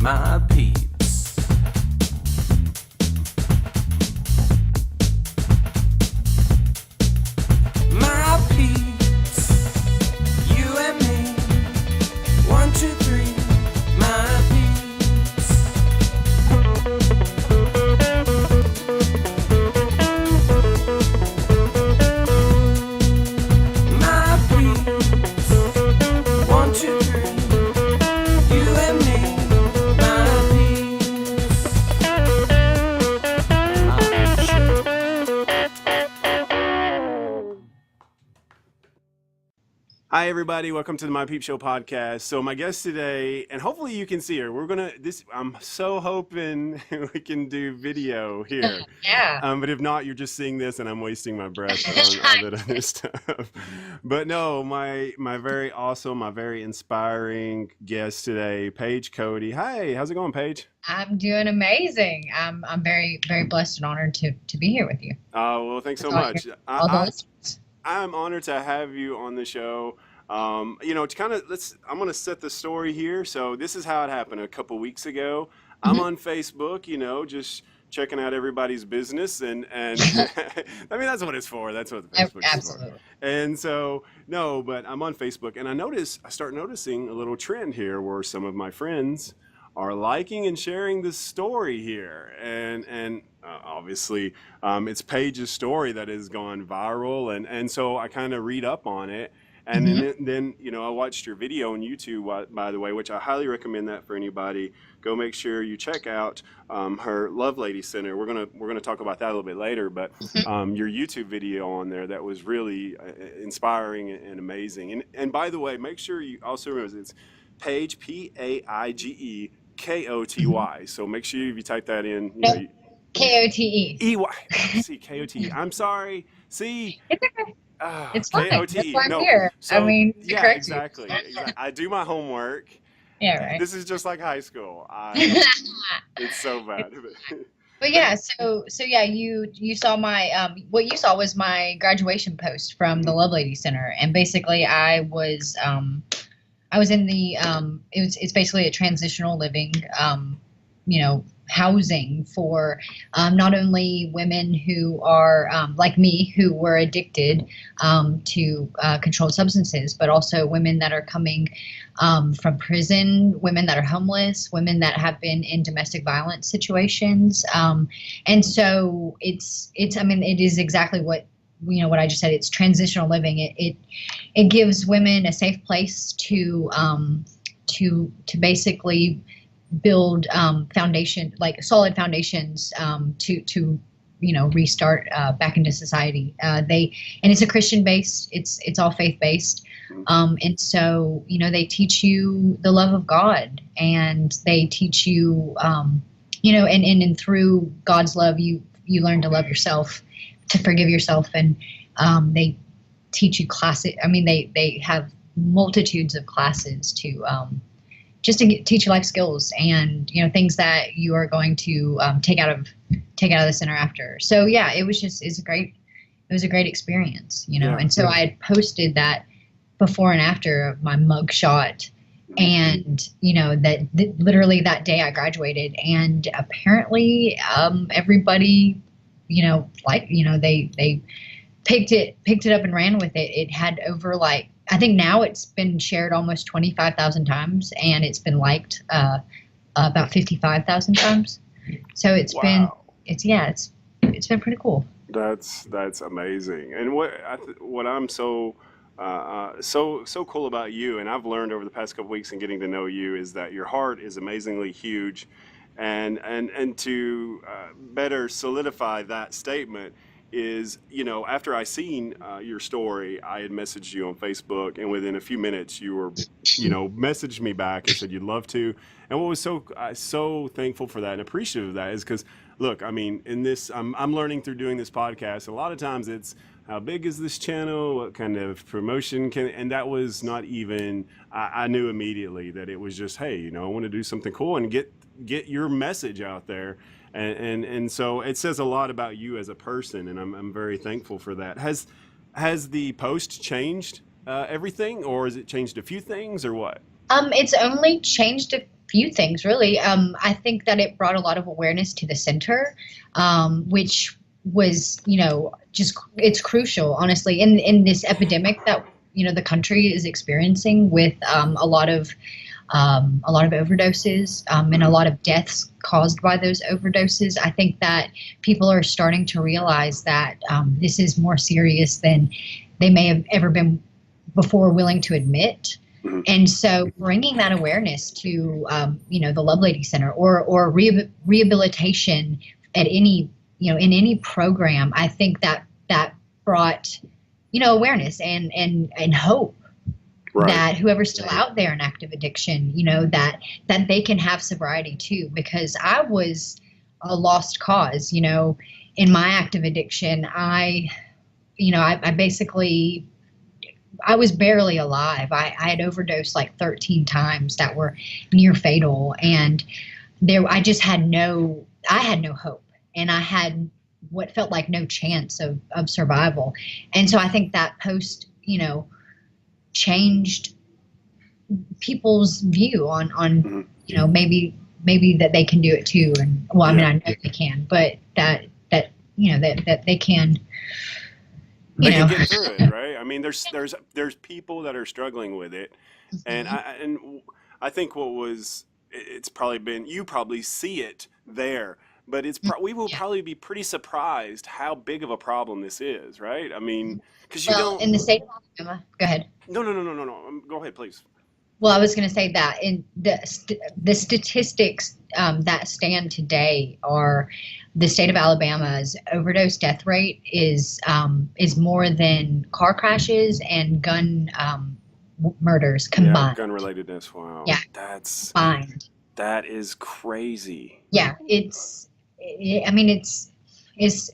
my peeps. My peeps, you and me. 1, 2, 3, my peeps. My peeps, 1, 2, 3, you and me. My peeps. Hi everybody, welcome to the My Peep Show podcast. So my guest today, and hopefully you can see her. I'm so hoping we can do video here. Yeah. But if not, you're just seeing this and I'm wasting my breath on all that other stuff. But no, my very awesome, my very inspiring guest today, Paige Kote. Hi, how's it going, Paige? I'm doing amazing. I'm very, very blessed and honored to be here with you. Well, thanks so All much. your- all the listeners. I'm honored to have you on the show. To kind of I'm going to set the story here. So this is how it happened a couple weeks ago. I'm on Facebook, just checking out everybody's business and I mean, that's what it's for. That's what the Facebook is for. Absolutely. And so, no, but I'm on Facebook and I start noticing a little trend here where some of my friends are liking and sharing this story here. And obviously, it's Paige's story that has gone viral. And so I kind of read up on it. And then, I watched your video on YouTube, by the way, which I highly recommend that for anybody. Go make sure you check out her Lovelady Center. We're gonna talk about that a little bit later. But your YouTube video on there that was really inspiring and amazing. And by the way, make sure you also remember it's Paige, Paige Koty. So make sure if you type that in, Kote. EY. See, Kote. I'm sorry. See. It's okay. It's fine. Kote. That's why I'm No. here. So, I mean, to yeah, correct you. exactly. I do my homework. Yeah, right. This is just like high school. It's so bad. But yeah, so yeah, you saw my what you saw was my graduation post from the Lovelady Center, and basically I was in the it's basically a transitional living housing for not only women who are like me, who were addicted to controlled substances, but also women that are coming from prison, women that are homeless, women that have been in domestic violence situations. And so it is exactly what I just said. It's transitional living. It gives women a safe place to basically build solid foundations to restart back into society. And it's a Christian based. It's all faith based. And so they teach you the love of God, and they teach you and through God's love you learn to love yourself, to forgive yourself, and they teach you classes. I mean, they have multitudes of classes to just to teach you life skills and things that you are going to take out of the center after. So yeah, it was a great experience, Yeah, And so yeah. I had posted that before and after of my mug shot, and literally that day I graduated, and apparently everybody they picked it up and ran with it. It had over I think now it's been shared almost 25,000 times, and it's been liked about 55,000 times. So it's Wow. it's been pretty cool. That's amazing. And what I'm so cool about you, and I've learned over the past couple weeks in getting to know you, is that your heart is amazingly huge, and to better solidify that statement is, after I seen your story, I had messaged you on Facebook, and within a few minutes you were, messaged me back and said you'd love to. And what was so thankful for that and appreciative of that is because, look, I mean, in this, I'm learning through doing this podcast. A lot of times it's how big is this channel? What kind of promotion and that was not even, I knew immediately that it was just, hey, I want to do something cool and get your message out there. And so it says a lot about you as a person, and I'm very thankful for that. Has the post changed everything, or has it changed a few things, or what? It's only changed few things really. I think that it brought a lot of awareness to the center, which was, just it's crucial, honestly, in this epidemic that the country is experiencing with a lot of overdoses, and a lot of deaths caused by those overdoses. I think that people are starting to realize that this is more serious than they may have ever been before willing to admit. And so bringing that awareness to, the Lovelady Center or rehabilitation at any, in any program, I think that brought, awareness and hope. Right. That whoever's still out there in active addiction, that they can have sobriety too, because I was a lost cause, in my active addiction. I basically, I was barely alive. I had overdosed like 13 times that were near fatal. And I had no hope, and I had what felt like no chance of survival. And so I think that post, changed people's view on maybe that they can do it too. And I mean, I know they can, but that they can, they can get through it, right? I mean, there's people that are struggling with it, and I think it's probably been, you probably see it there, but we will probably be pretty surprised how big of a problem this is, right? I mean, because in the state of Alabama, go ahead. No. Go ahead, please. Well, I was going to say that in the statistics that stand today are the state of Alabama's overdose death rate is more than car crashes and gun murders combined. Yeah, gun-related deaths. Wow. Yeah, that's combined. That is crazy. Yeah, it's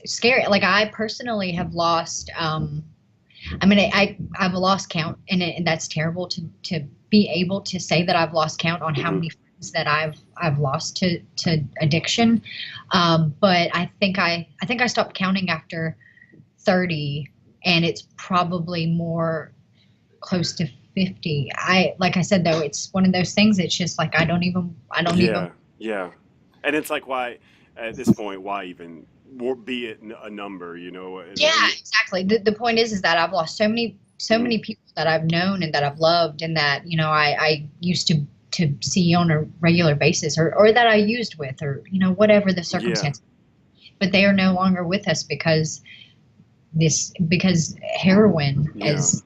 scary. Like, I personally have lost. I've lost count, and that's terrible to be able to say that I've lost count on how many friends that I've lost to addiction. But I think I stopped counting after 30, and it's probably more close to 50. Like I said, though, it's one of those things. It's just like I don't even. Yeah, and it's like, why at this point? Why even? Be it a number, Yeah, exactly. The point is that I've lost so many people that I've known and that I've loved, and that I used to see on a regular basis, or that I used with, or whatever the circumstance. Yeah. But they are no longer with us because heroin is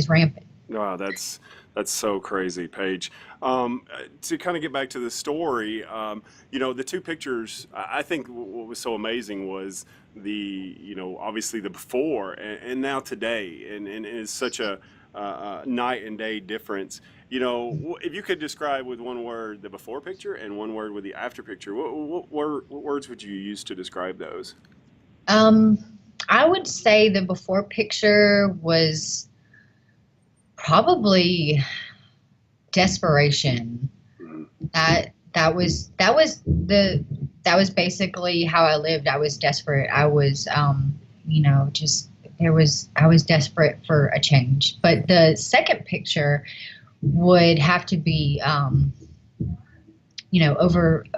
rampant. Wow, that's so crazy, Paige. To kind of get back to the story, the two pictures, I think what was so amazing was obviously the before and now today, and it's such a night and day difference. If you could describe with one word the before picture and one word with the after picture, what words would you use to describe those? I would say the before picture was probably desperation. That was basically how I lived. I was desperate. I was I was desperate for a change. But the second picture would have to be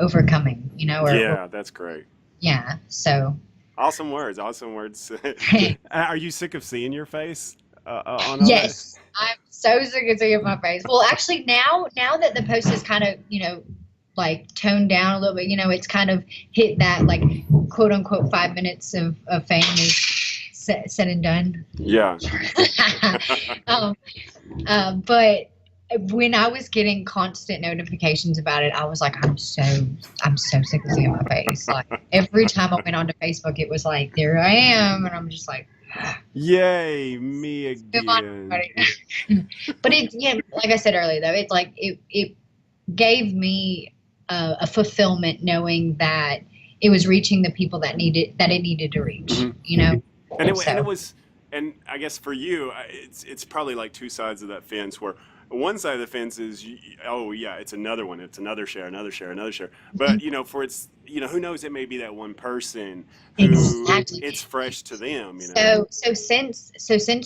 overcoming, Yeah, that's great. Yeah. So awesome words. Are you sick of seeing your face on all Yes. I'm so sick of seeing my face. Well, actually, now that the post is kind of, like toned down a little bit, it's kind of hit that, like, quote unquote 5 minutes of fame is said and done. Yeah. But when I was getting constant notifications about it, I was like, I'm so sick of seeing my face. Like, every time I went onto Facebook, it was like, there I am, and I'm just like, yay, me again. But like I said earlier, though, it's like it gave me a fulfillment knowing that it was reaching the people that it needed to reach. And I guess for you, it's probably like two sides of that fence, where one side of the fence is, it's another one, it's another share. But who knows, it may be that one person who it's fresh to them. So since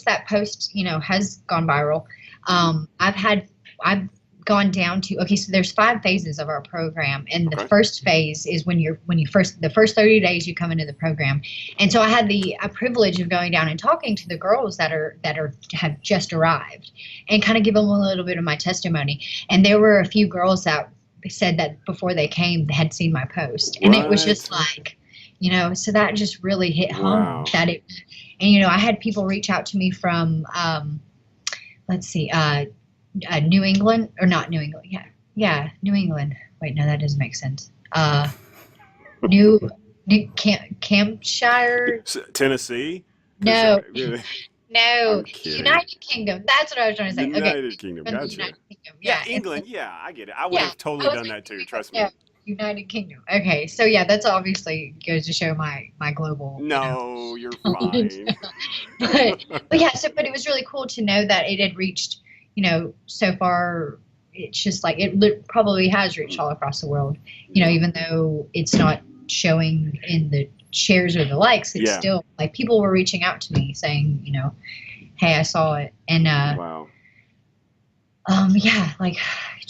that post has gone viral, I've gone down to, okay, so there's 5 phases of our program, and the Okay. first phase is the first 30 days you come into the program. And so I had the privilege of going down and talking to the girls that have just arrived, and kind of give them a little bit of my testimony. And there were a few girls that said that before they came, they had seen my post, and it was just What? like, so that just really hit Wow. home. And I had people reach out to me from, let's see, New England, or not New England. Yeah, New England. Wait, no, that doesn't make sense. New Campshire. Tennessee? 'Cause No, really, no, I'm kidding. United Kingdom. That's what I was trying to say. Okay, United Kingdom. from the Gotcha. United Kingdom. Yeah, Yeah, England. Yeah, I get it. I would yeah. have I totally was done like, that too. Trust me. yeah, United Kingdom. Okay, so yeah, that's obviously goes to show my global. No, you're knowledge. fine. but yeah, but it was really cool to know that it had reached, so far. It's just like probably has reached all across the world, even though it's not showing in the shares or the likes. It's Yeah. still like people were reaching out to me saying, hey, I saw it. And Wow. yeah, like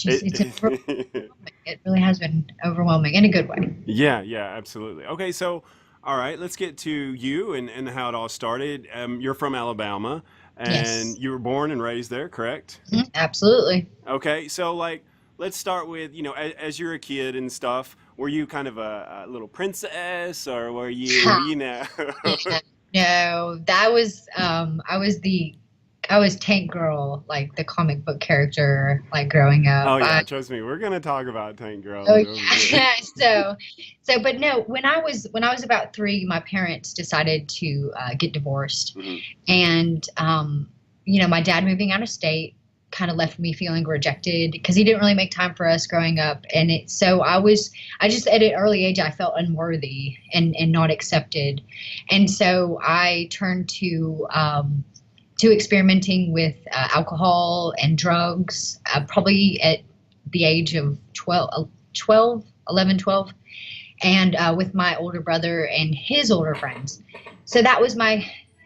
it really has been overwhelming in a good way. Yeah, yeah, absolutely. Okay, so all right, let's get to you and how it all started. You're from Alabama, and Yes. you were born and raised there, correct? Mhm, absolutely. Okay, so like let's start with, as you're a kid and stuff, were you kind of a little princess, or were you, Yeah. No, that was I was Tank Girl, like the comic book character, like growing up. Oh yeah, trust me, we're gonna talk about Tank Girl. Oh over here. yeah. But no, when I was about 3, my parents decided to get divorced, Mhm. and my dad moving out of state kind of left me feeling rejected because he didn't really make time for us growing up, and I just at an early age I felt unworthy and not accepted, and so I turned to experimenting with alcohol and drugs, probably at the age of 11, 12, and with my older brother and his older friends. So that was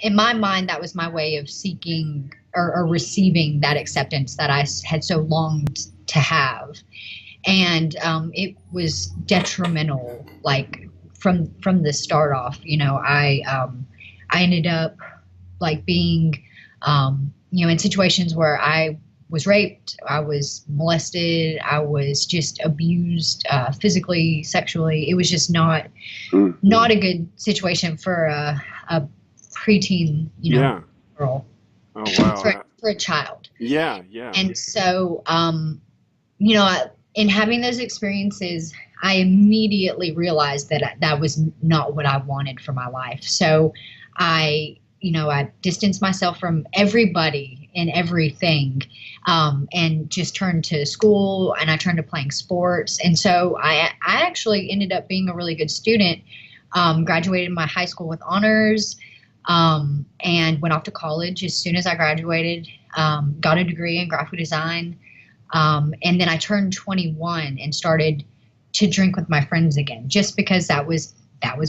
in my mind, that was my way of seeking or receiving that acceptance that I had so longed to have. And it was detrimental, like from the start off. I ended up like being in situations where I was raped, I was molested, I was just abused physically, sexually. It was just not a good situation for a preteen, Yeah. girl, Oh wow. for a child. Yeah, yeah. And so, in having those experiences, I immediately realized that that was not what I wanted for my life. So I distanced myself from everybody and everything, and just turned to school, and I turned to playing sports. And so I actually ended up being a really good student, graduated my high school with honors, and went off to college as soon as I graduated, got a degree in graphic design. And then I turned 21 and started to drink with my friends again, just because that was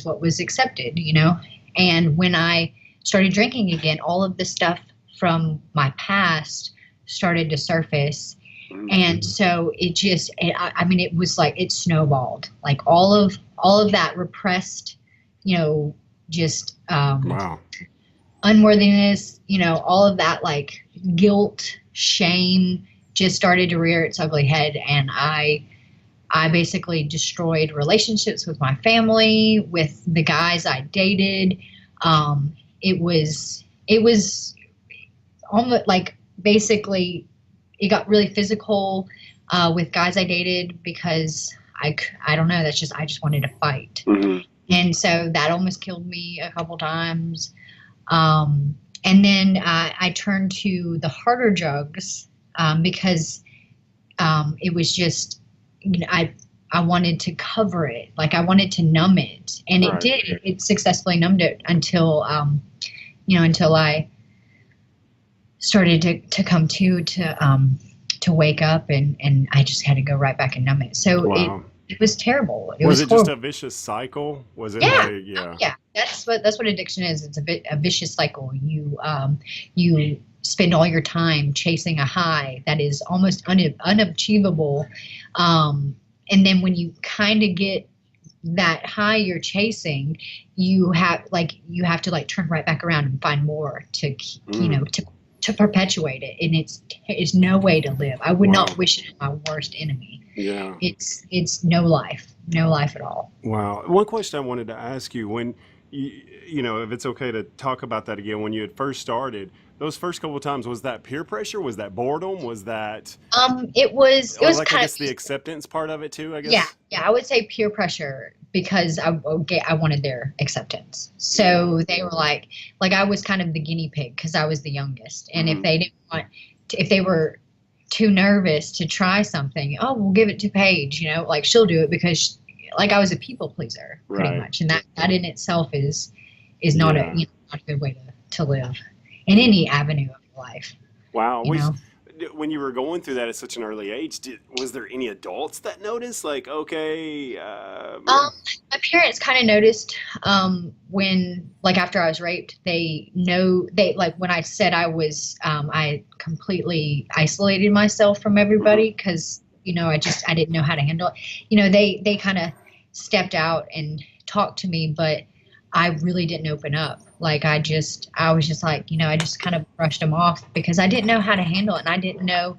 what was accepted, And when I started drinking again, all of the stuff from my past started to surface. And so it was like it snowballed, like all of that repressed, just Wow. unworthiness, all of that like guilt, shame just started to rear its ugly head. And I basically destroyed relationships with my family, with the guys I dated. It was almost like basically it got really physical with guys I dated because I don't know, I just wanted to fight. Mm-hmm. And so that almost killed me a couple times. And then I turned to the harder drugs because it was just, I wanted to cover it. Like I wanted to numb it. And Right. it did. It successfully numbed it until I started to come to wake up, and I just had to go right back and numb it. So Wow. it was terrible. Was it just horrible. a vicious cycle? Was it Yeah. like, yeah. Yeah, that's what addiction is. It's a vicious cycle. You spend all your time chasing a high that is almost unachievable. And then when you kind of get that high you're chasing, you have to like turn right back around and find more to, to perpetuate it. And it's no way to live. I would not wish it on my worst enemy. Yeah. It's no life at all. Wow. One question I wanted to ask you, when if it's okay to talk about that again, when you had first started, those first couple of times, was that peer pressure? Was that boredom? Was that it was like, kind I guess of the acceptance part of it too, I guess? yeah, I would say peer pressure, because I wanted their acceptance. So they were like I was kind of the guinea pig because I was the youngest. And if they didn't if they were too nervous to try something, oh, we'll give it to Paige, like she'll do it, because like I was a people pleaser pretty much. And that in itself is not not a good way to live in any avenue of life. Wow. When you were going through that at such an early age, was there any adults that noticed, like, okay? My parents kind of noticed when, like, after I was raped, they like when I said I was, I completely isolated myself from everybody because, I didn't know how to handle it. They kind of stepped out and talked to me, but I really didn't open up. Like I was just like, I just kind of brushed them off because I didn't know how to handle it, and I didn't know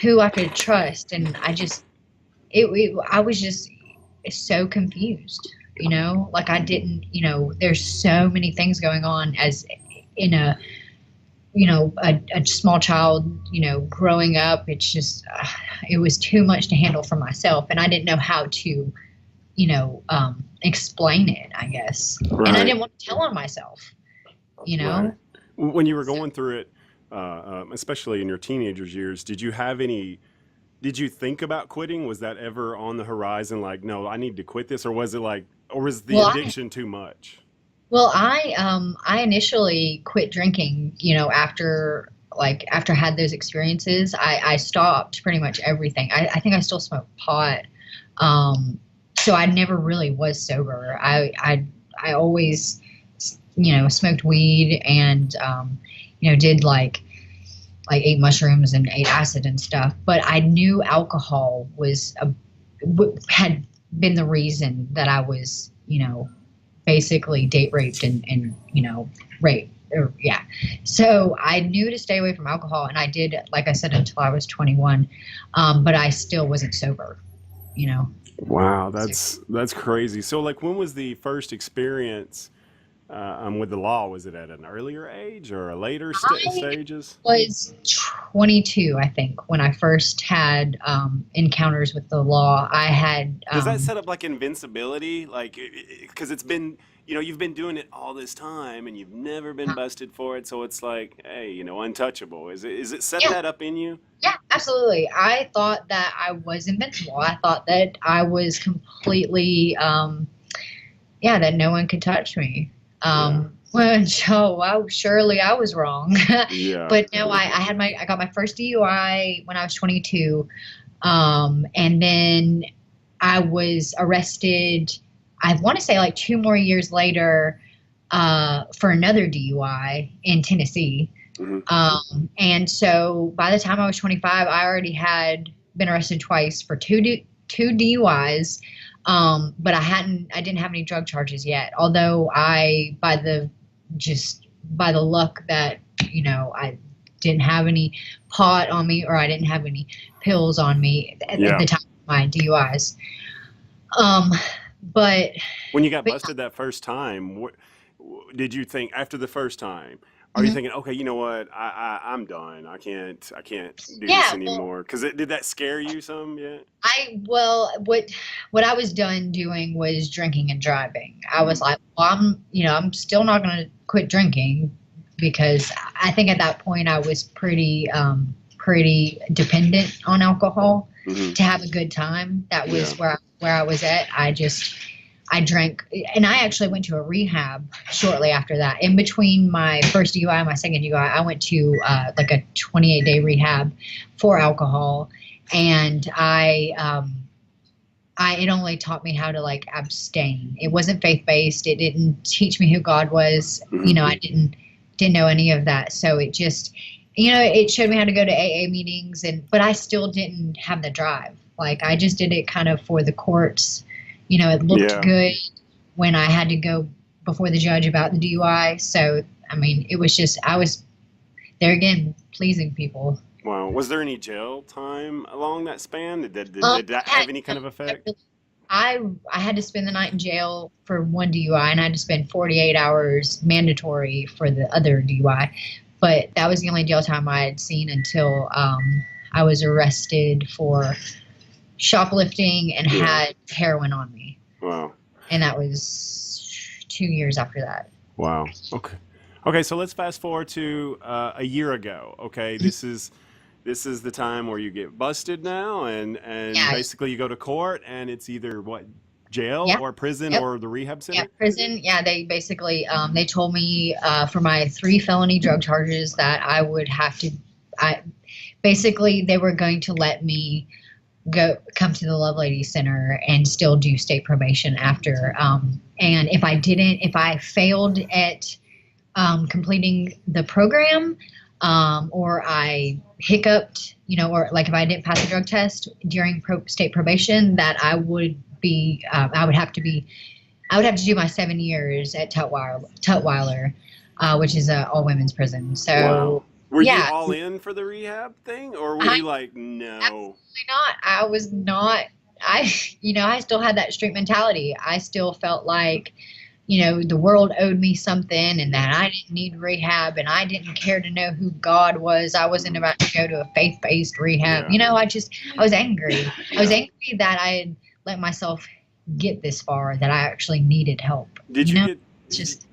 who I could trust. And I was just so confused, like I didn't, there's so many things going on as in a small child, growing up. It's just, it was too much to handle for myself. And I didn't know how to, explain it, I guess. Right. And I didn't want to tell on myself, Right. When you were going through it, especially in your teenagers years, did you think about quitting? Was that ever on the horizon? Like, no, I need to quit this, or was the addiction too much? Well, I initially quit drinking, after I had those experiences. I stopped pretty much everything. I think I still smoke pot. So I never really was sober. I always, smoked weed and, did like ate mushrooms and ate acid and stuff. But I knew alcohol had been the reason that I was, basically date raped and raped. So I knew to stay away from alcohol, and I did, like I said, until I was 21. But I still wasn't sober, Wow, that's crazy. So, like, when was the first experience with the law? Was it at an earlier age or a later stages? I was 22, I think, when I first had encounters with the law. I had. Does that set up like invincibility? Like, because it's been, you've been doing it all this time and you've never been busted for it. So it's like, hey, untouchable. Is it set that up in you? Yeah, absolutely. I thought that I was invincible. I thought that I was completely, that no one could touch me. Well, surely I was wrong. Yeah. But no, I got my first DUI when I was 22. And then I was arrested, I want to say like 2 more years later, for another DUI in Tennessee. Mm-hmm. And so by the time I was 25, I already had been arrested twice for two DUIs. But I didn't have any drug charges yet. Although by the luck that, I didn't have any pot on me, or I didn't have any pills on me at the time of my DUIs. But when you got busted that first time, what did you think after the first time? Are you thinking, okay, you know what, I'm done. I can't do this anymore? Because did that scare you some yet? What I was done doing was drinking and driving. I was like, well, I'm still not going to quit drinking, because I think at that point I was pretty dependent on alcohol to have a good time. That was where I was at. I drank, and I actually went to a rehab shortly after that. In between my first DUI and my second DUI, I went to like a 28-day rehab for alcohol, and it only taught me how to like abstain. It wasn't faith-based. It didn't teach me who God was. I didn't know any of that. So it showed me how to go to AA meetings, but I still didn't have the drive. Like, I just did it kind of for the courts. It looked Yeah. good when I had to go before the judge about the DUI. So, I mean, it was just, I was there again, pleasing people. Wow. Was there any jail time along that span? Did Um, that I have any kind of effect? I had to spend the night in jail for one DUI, and I had to spend 48 hours mandatory for the other DUI. But that was the only jail time I had seen until I was arrested for shoplifting and Yeah. had heroin on me. Wow. And that was 2 years after that. Wow. Okay. Okay. So let's fast forward to a year ago. Okay. This is the time where you get busted now, and Yeah. basically you go to court, and it's either what, jail Yeah. or prison Yep. or the rehab Yeah, center. prison. Yeah, they basically they told me for my 3 felony drug charges that I would have to. Basically they were going to let me come to the Lovelady Center and still do state probation after. And if I failed at completing the program, or I hiccuped, or like if I didn't pass a drug test during state probation, that I would have to do my 7 years at Tutwiler, which is a all women's prison. So Wow. Were you yeah, all in for the rehab thing, or were I you like, no? absolutely not. I was not. I still had that street mentality. I still felt like, the world owed me something, and that I didn't need rehab, and I didn't care to know who God was. I wasn't about to go to a faith-based rehab. Yeah. I was angry. I was Yeah. angry that I had let myself get this far, that I actually needed help. Did you get? It's just,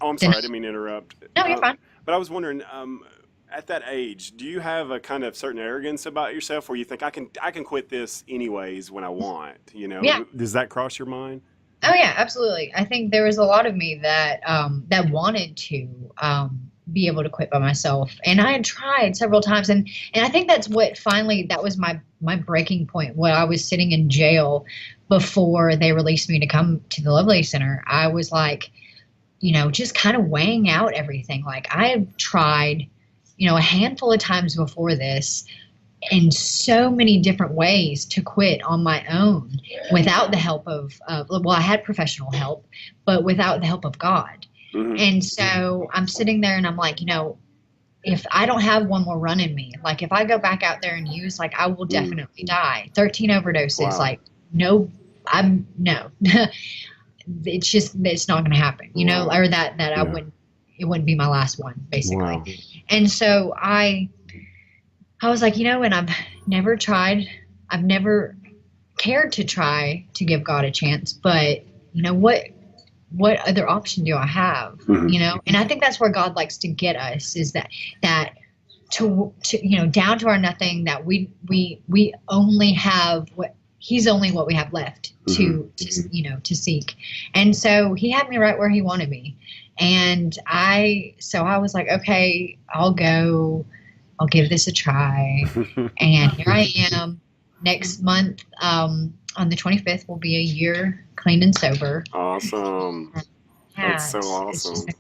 Oh, I'm sorry, I didn't mean to interrupt. no, you're fine. But I was wondering, at that age, do you have a kind of certain arrogance about yourself where you think I can quit this anyways when I want? Yeah. Does that cross your mind? Oh yeah, absolutely. I think there was a lot of me that wanted to be able to quit by myself, and I had tried several times, and I think that was my breaking point when I was sitting in jail before they released me to come to the Lovelady Center. I was like, just kind of weighing out everything. Like, I had tried, a handful of times before this, in so many different ways, to quit on my own without the help of I had professional help, but without the help of God. Mm-hmm. And so I'm sitting there and I'm like, if I don't have one more run in me, like if I go back out there and use, like, I will definitely die. 13 overdoses. Wow. Like, no. It's not going to happen, Wow. or that Yeah. it wouldn't be my last one, basically. Wow. And so I was like, and I've never cared to try to give God a chance, but what other option do I have? Mhm. And I think that's where God likes to get us, is that to down to our nothing, that we only have He's only what we have left to seek. And so He had me right where He wanted me. And I was like, okay, I'll go. I'll give this a try. And here I am. Next month, on the 25th, will be a year clean and sober. Awesome. Yeah, That's so it's just awesome.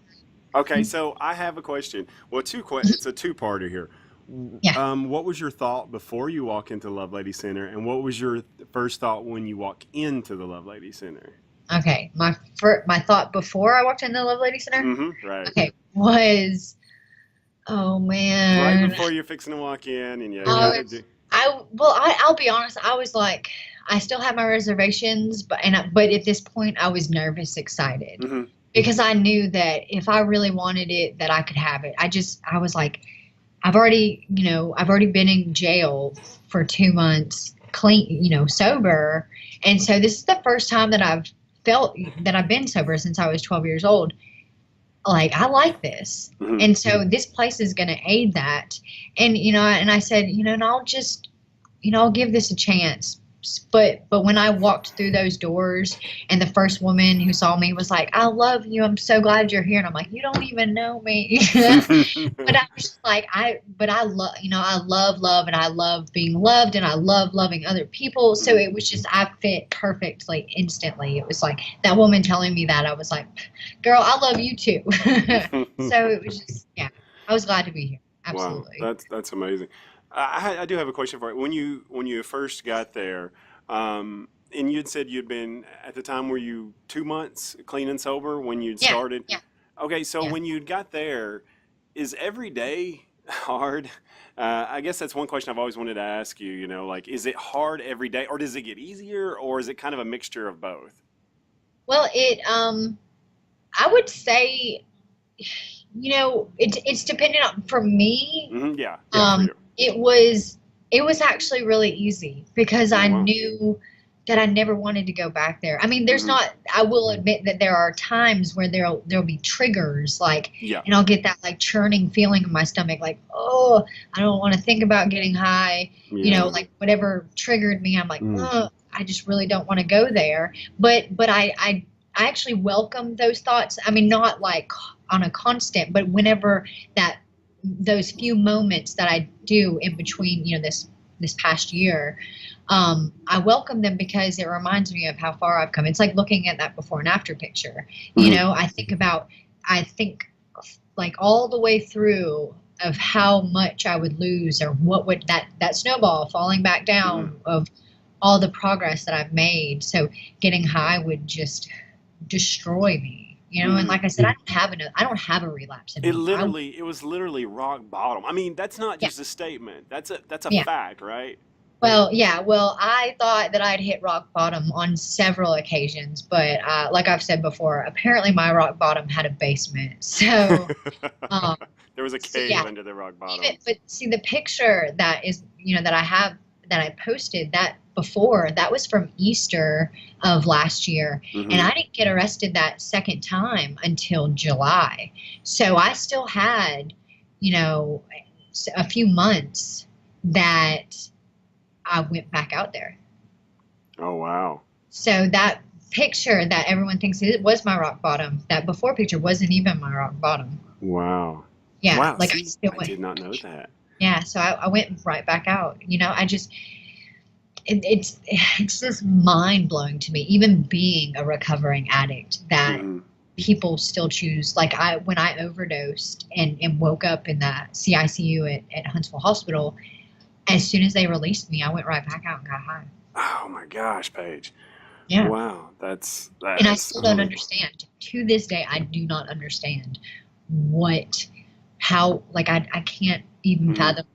Okay, so I have a question. Well, it's a two-parter here. Yeah. What was your thought before you walk into Lovelady Center, and what was your first thought when you walk into the Lovelady Center? Okay, my thought before I walked into the Lovelady Center, Mm-hmm. Right. okay, was, oh man, Right before you're fixing to walk in, and I'll be honest, I was like, I still have my reservations, but at this point I was nervous, excited, mm-hmm. because I knew that if I really wanted it, that I could have it. I was like, I've already been in jail for 2 months, clean, sober, and so this is the first time that I've felt that I've been sober since I was 12 years old. Like, I like this. Mm-hmm. And so this place is going to aid that. And, and I said, and I'll just, I'll give this a chance. But when I walked through those doors, and the first woman who saw me was like, I love you. I'm so glad you're here. And I'm like, you don't even know me. But I was just like, I love love, and I love being loved, and I love loving other people. So it was just, I fit perfectly instantly. It was like that woman telling me that, I was like, girl, I love you too. So it was just, yeah, I was glad to be here. Wow, Absolutely. that's amazing. I do have a question for you. When you first got there, and you'd said you'd been at the time, were you 2 months clean and sober when you'd Yeah, started? yeah, Okay, so yeah. when you'd got there, is every day hard? I guess that's one question I've always wanted to ask you. Like, is it hard every day, or does it get easier, or is it kind of a mixture of both? Well, I would say, it's dependent on, for me, Yeah, yeah, for you. it was actually really easy because Oh I wow. knew that I never wanted to go back there. I mean, Hmm. I will admit that there are times where there'll be triggers, like, Yeah, and I'll get that like churning feeling in my stomach, like, oh, I don't want to think about getting high, yeah. like whatever triggered me, I'm like, Mm. oh, I just really don't want to go there. But I actually welcome those thoughts. I mean, not like on a constant, but whenever that those few moments that I do in between, this past year, I welcome them because it reminds me of how far I've come. It's like looking at that before and after picture. Hmm. I think like all the way through of how much I would lose, or what would that snowball falling back Hmm. down of all the progress that I've made. So getting high would just destroy me, and Hmm. like I said, I don't have a relapse anymore. It was literally rock bottom. I mean, that's not Yeah, just a statement. That's a yeah. fact, right? Well, yeah. Well, I thought that I'd hit rock bottom on several occasions, but like I've said before, apparently my rock bottom had a basement. So, um, There was a so cave yeah. under the rock Even, bottom. but see, the picture that is, that I have, that I posted that before, that was from Easter of last year, and Hmm. I didn't get arrested that second time until July. So I still had, you know, a few months that I went back out there. Oh wow. So that picture that everyone thinks it was my rock bottom, that before picture wasn't even my rock bottom. Wow. Yeah, Wow. like I See, still I went. did not know that. Yeah, so I went right back out. I just it's just mind blowing to me, even being a recovering addict, that Hmm. people still choose. Like when I overdosed and woke up in that CICU at Huntsville Hospital, as soon as they released me, I went right back out and got high. Oh my gosh, Paige. Yeah. Wow. And I That's still don't unbelievable. understand. To this day, I do not understand what, how, like, I can't even Hmm. fathom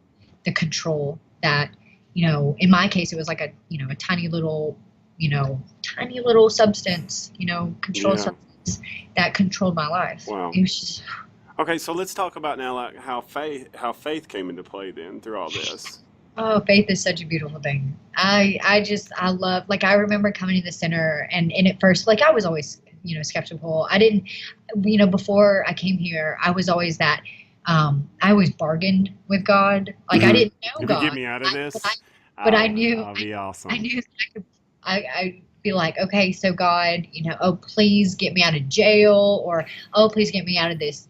the control that, in my case, it was like a tiny little substance, controlled Yeah. substance that controlled my life. Wow. It was just, Okay, so let's talk about now, like how faith came into play then through all this. oh, faith is such a beautiful thing. I love, like, I remember coming to the center, and at first, like, I was always, skeptical. I didn't, before I came here, I was always that, I always bargained with God. Like, I Hmm. didn't know If you get God, me out of I, this, but I I'll knew, I'll be I awesome. knew that I could, I'd be like, okay, so God, oh, please get me out of jail, or, oh, please get me out of this,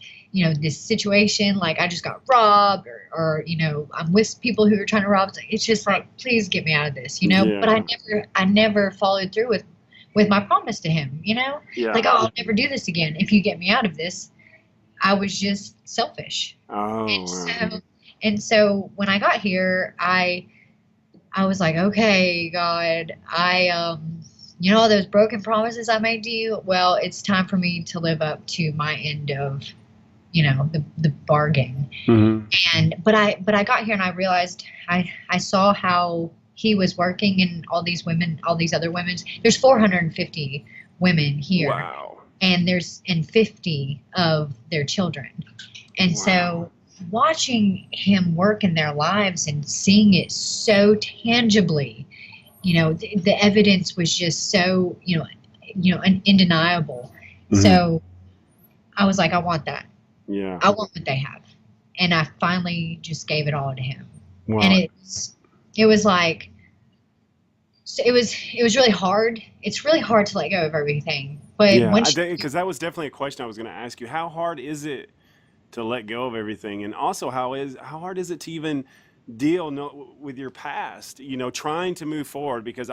this situation. Like, I just got robbed, or, I'm with people who are trying to rob. It's just like, please get me out of this, but Yeah. I never followed through with my promise to him, Yeah. like, oh, I'll never do this again if you get me out of this. I was just selfish. Oh And wow. when I got here, I was like, okay, God, all those broken promises I made to you. Well, it's time for me to live up to my end of, the bargain. Hmm. But I got here and I realized, I saw how he was working, and all these other women. There's 450 women here, Wow. and there's and 50 of their children. And Wow. so watching him work in their lives and seeing it so tangibly, the evidence was just so, undeniable. Hmm. So I was like, I want that. Yeah. I want what they have. And I finally just gave it all to him. And Well, it was like, so it was really hard. It's really hard to let go of everything. But yeah. once you, Because that was definitely a question I was going to ask you. How hard is it to let go of everything, and also how hard is it to even deal, no, with your past, trying to move forward? Because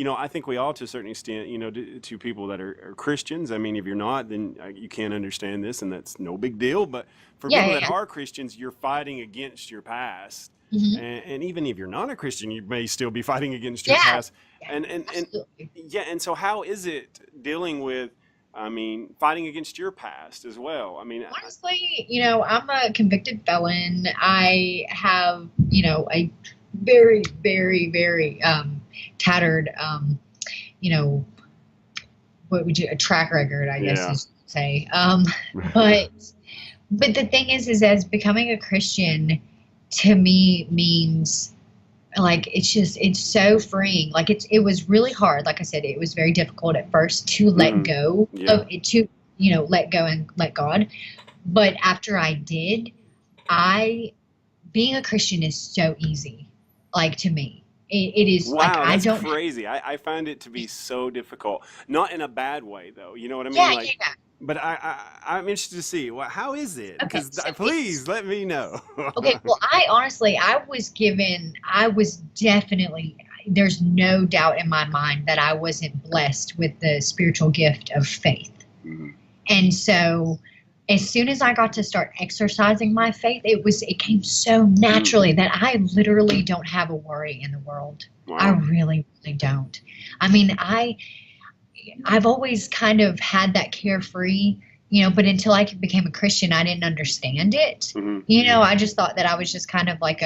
I think we all, to a certain extent, to people that are Christians. I mean, if you're not, then you can't understand this, and that's no big deal. But for Yeah, people yeah, that yeah. are Christians, you're fighting against your past. Hmm. And even if you're not a Christian, you may still be fighting against your Yeah, past. yeah, And absolutely. yeah, and so how is it dealing with, I mean, fighting against your past as well? I mean, Honestly, I'm a convicted felon. I have, a very, very, very tattered, you know, what would you, a track record, I guess you yeah. should say. But the thing is as becoming a Christian to me means like it's so freeing. Like it was really hard. Like I said, it was very difficult at first to let hmm go Yeah. of it, to let go and let God. But after I did, I being a Christian is so easy. Like to me, it is like Wow, I that's don't. crazy. I find it to be so difficult. Not in a bad way, though. You know what I mean? Yeah, yeah, Like, yeah. but I'm interested to see. Well, how is it? Okay, Because so it's please let me know. okay. Well, I honestly, I was definitely. There's no doubt in my mind that I wasn't blessed with the spiritual gift of faith. Mhm. And so as soon as I got to start exercising my faith, it came so Mm. naturally that I literally don't have a worry in the world. I Wow. really, really don't. I mean, I've always kind of had that carefree, but until I became a Christian, I didn't understand it. hmm I just thought that I was just kind of like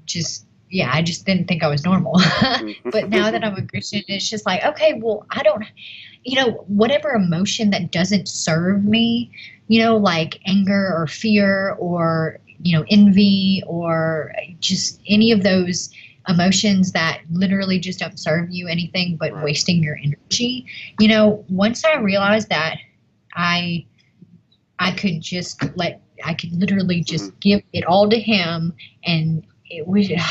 just yeah, I just didn't think I was normal. But now that I'm a Christian, it's just like, okay, well, I don't whatever emotion that doesn't serve me, like anger or fear or, envy or just any of those emotions that literally just don't serve you anything but Right. wasting your energy. Once I realized that I I could literally hmm just give it all to him and Yeah.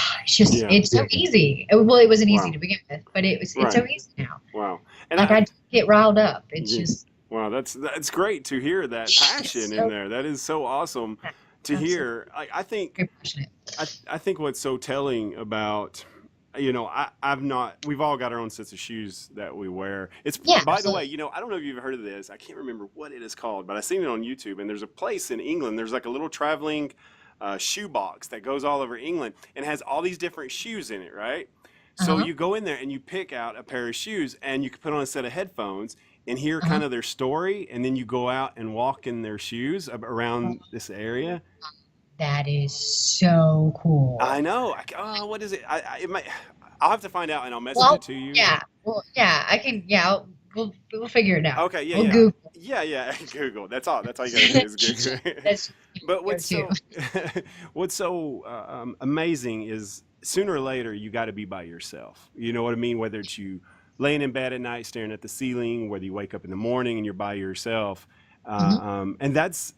it's so easy. Well, it wasn't easy Wow. to begin with, but it's Right. so easy now. Wow. And Like I just get riled up. It's yeah. just Wow, that's great to hear that it's passion in so there. That is so awesome to absolutely hear. I think very passionate. I think what's so telling about, I've not, we've all got our own sets of shoes that we wear. It's, Yeah, by the way, absolutely. I don't know if you've heard of this. I can't remember what it is called, but I've seen it on YouTube. And there's a place in England, there's like a little traveling shoe box that goes all over England and has all these different shoes in it, right? So Uh-huh. you go in there and you pick out a pair of shoes and you can put on a set of headphones and hear Uh-huh. kind of their story. And then you go out and walk in their shoes around this area. That is so I cool. know. Oh, what is it? It might. I'll have to find out and I'll message it Well, to you. yeah. Well, yeah, I can yeah, we'll figure it out. Okay, yeah, We'll yeah, Google. yeah, yeah. Google. That's all. That's all you gotta do is Google. That's But there what's too. so what's so amazing is sooner or later you got to be by yourself. You know what I mean? Whether it's you laying in bed at night staring at the ceiling, whether you wake up in the morning and you're by yourself. Hmm. And that's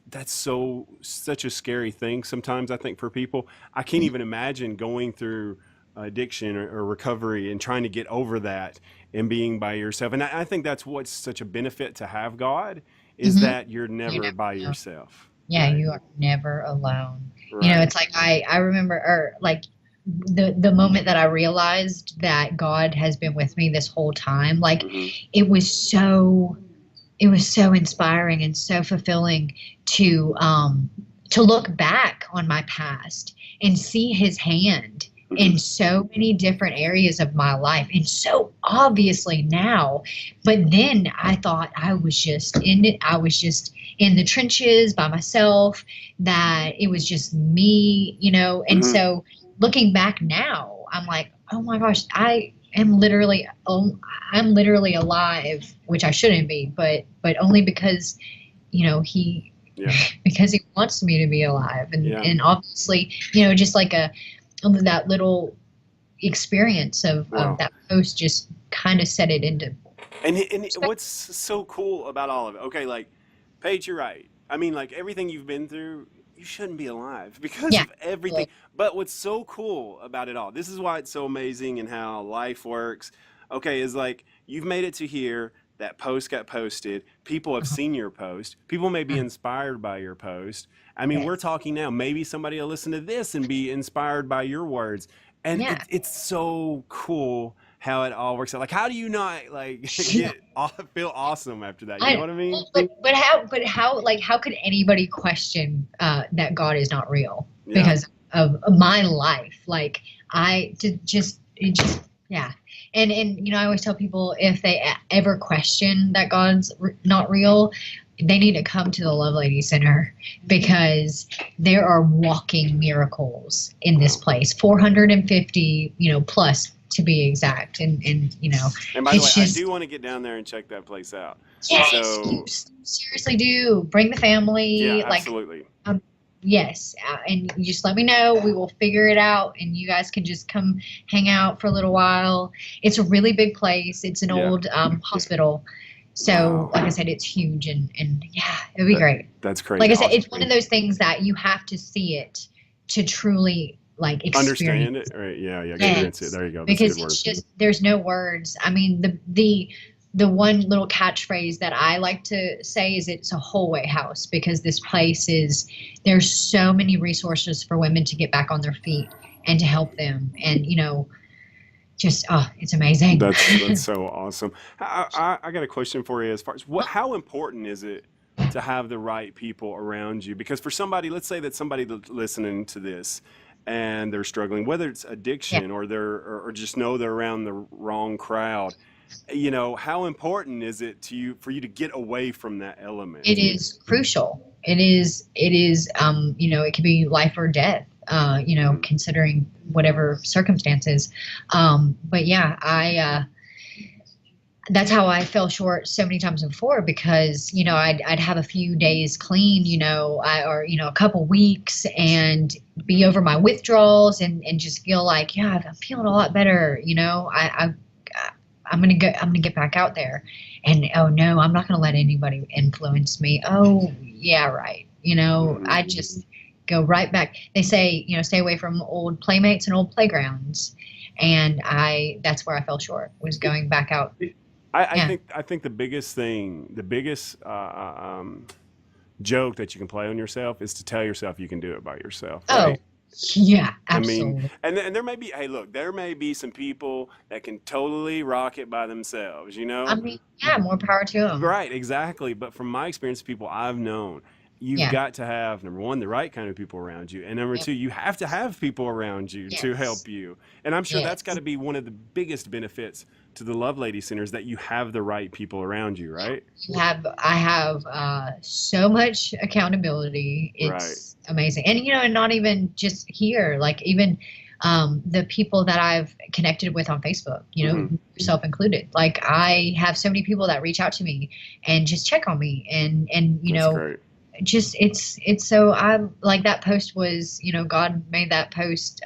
such a scary thing sometimes I think for people. I can't Hmm. even imagine going through addiction or recovery and trying to get over that and being by yourself. And I think that's what's such a benefit to have God is Hmm. that you're You never never by know. yourself, Yeah, right? you are never alone. Right. It's like I remember or like the moment that I realized that God has been with me this whole time, like hmm it was so it was so inspiring and so fulfilling to look back on my past and see his hand hmm in so many different areas of my life and so obviously now. But then I thought I was just in it. I was just in the trenches by myself, that it was just me, and hmm so looking back now, I'm like, oh my gosh, I'm literally alive, which I shouldn't be, but only because he Yeah. because he wants me to be alive, and Yeah. and obviously just like that little experience of Wow. that post just kind of set it into And perspective. what's so cool about all of it? Okay, like Paige, you're right. I mean, like everything you've been through, you shouldn't be alive because Yeah, of everything. absolutely. But what's so cool about it all, this is why it's so amazing and how life works. Okay, is like you've made it to here. That post got posted. People have Uh-huh. seen your post. People may be Uh-huh. inspired by your post. I mean, we're Yes. talking now. Maybe somebody will listen to this and be inspired by your words. And Yeah. it's so cool how it all works out. Like, how do you not like feel awesome after that? You know I, what I mean? but how, like, how could anybody question that God is not real Yeah. because of my life? Like, yeah. And I always tell people, if they ever question that God's not real, they need to come to the Lovelady Center, because there are walking miracles in this place. 450, plus, to be exact. And And by the way, it's just, I do want to get down there and check that place out. yes, So you seriously do. Bring the family. yeah, absolutely. Yes, and you just let me know. We will figure it out, and you guys can just come hang out for a little while. It's a really big place. It's an old hospital. So, Wow. like I said, it's huge, and yeah, it'll be great. That's crazy. Like I said, Awesome. it's one of those things that you have to see it to truly, like, Understand experience it, right? Yeah, experience it. There you go. That's a because good word. it's just, there's no words. I mean, the one little catchphrase that I like to say is, it's a whole way house, because this place there's so many resources for women to get back on their feet and to help them. And, it's amazing. That's so awesome. I got a question for you, as far as how important is it to have the right people around you? Because for somebody, let's say that somebody listening to this and they're struggling, whether it's addiction or or just know they're around the wrong crowd, how important is it for you to get away from that element? It is crucial. It could be life or death, considering whatever circumstances. But yeah, that's how I fell short so many times before, because, I'd have a few days clean, or a couple weeks, and be over my withdrawals, and just feel like, yeah, I'm feeling a lot better. I'm gonna get back out there, and oh no, I'm not gonna let anybody influence me. Oh yeah, right. I just go right back. They say, stay away from old playmates and old playgrounds, and that's where I fell short, was going back out. I think the biggest joke that you can play on yourself is to tell yourself you can do it by yourself. Oh, Right? yeah, I absolutely. mean, and there may be, hey, look, there may be some people that can totally rock it by themselves, I mean, yeah, more power to them. Right, exactly. But from my experience, people I've known, you've got to have, number one, the right kind of people around you, and number two, you have to have people around you to help you. And I'm sure that's got to be one of the biggest benefits to the Lovelady Center, is that you have the right people around you, right? I have so much accountability. It's amazing. And, and not even just here, like, even the people that I've connected with on Facebook, yourself included. Like, I have so many people that reach out to me and just check on me, and That's great. just, it's so, I like, that post was, God made that post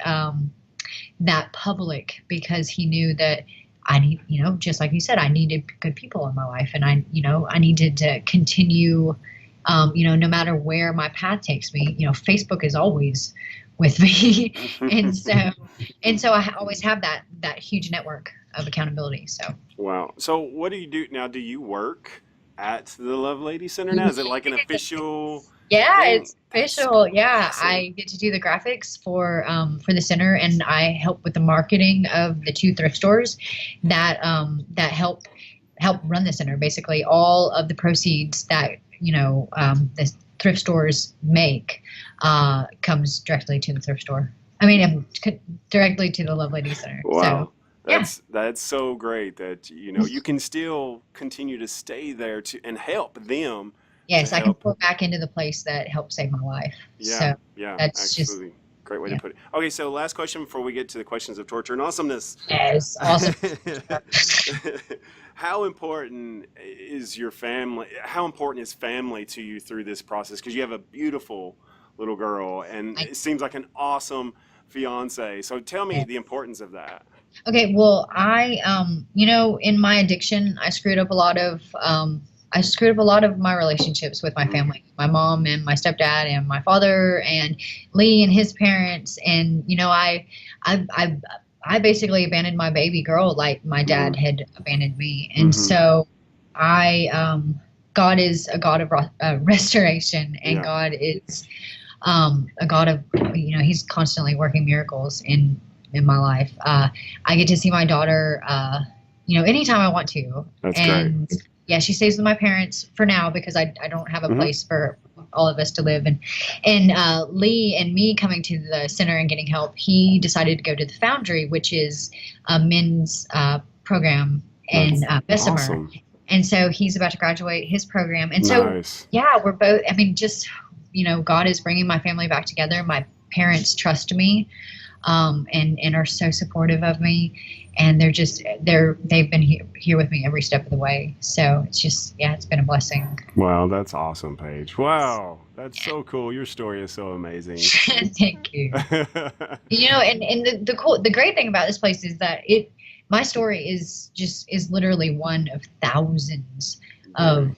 that public, because he knew that I need, just like you said, I needed good people in my life, and I needed to continue, no matter where my path takes me. Facebook is always with me, and so I always have that huge network of accountability. So Wow. So what do you do now? Do you work at the Lovelady Center now? Is it like an official yeah, thing? it's official. Yeah, Awesome. I get to do the graphics for the center, and I help with the marketing of the 2 thrift stores that help run the center. Basically, all of the proceeds that the thrift stores make comes directly to the thrift store. I mean, directly to the Lovelady Center. Wow. So That's so great that you can still continue to stay there and help them. yes, I can pour back into the place that helped save my life. Yeah, So yeah, that's just, absolutely. Great way to put it. Okay, so last question before we get to the questions of torture and awesomeness. yes, awesome. How important is your family? How important is family to you through this process? Because you have a beautiful little girl, and it seems like an awesome fiance. So tell me the importance of that. Okay, well, I in my addiction, I screwed up a lot of my relationships with my family, my mom and my stepdad and my father and Lee and his parents. And, I basically abandoned my baby girl like my dad had abandoned me. And so God is a God of restoration, and God is a God of, he's constantly working miracles in in my life. I get to see my daughter, anytime I want to. That's And great. yeah, she stays with my parents for now because I don't have a Hmm. place for all of us to live. And Lee and me coming to the center and getting help, he decided to go to the Foundry, which is a men's program in That's Bessemer. awesome. And so he's about to graduate his program. And so, Nice. yeah, we're both, I mean, just, God is bringing my family back together. My parents trust me, and are so supportive of me. And they've been here with me every step of the way. So it's just, yeah, it's been a blessing. Wow, that's awesome, Paige. Wow, that's so cool. Your story is so amazing. Thank you. And the great thing about this place is that my story is literally one of thousands of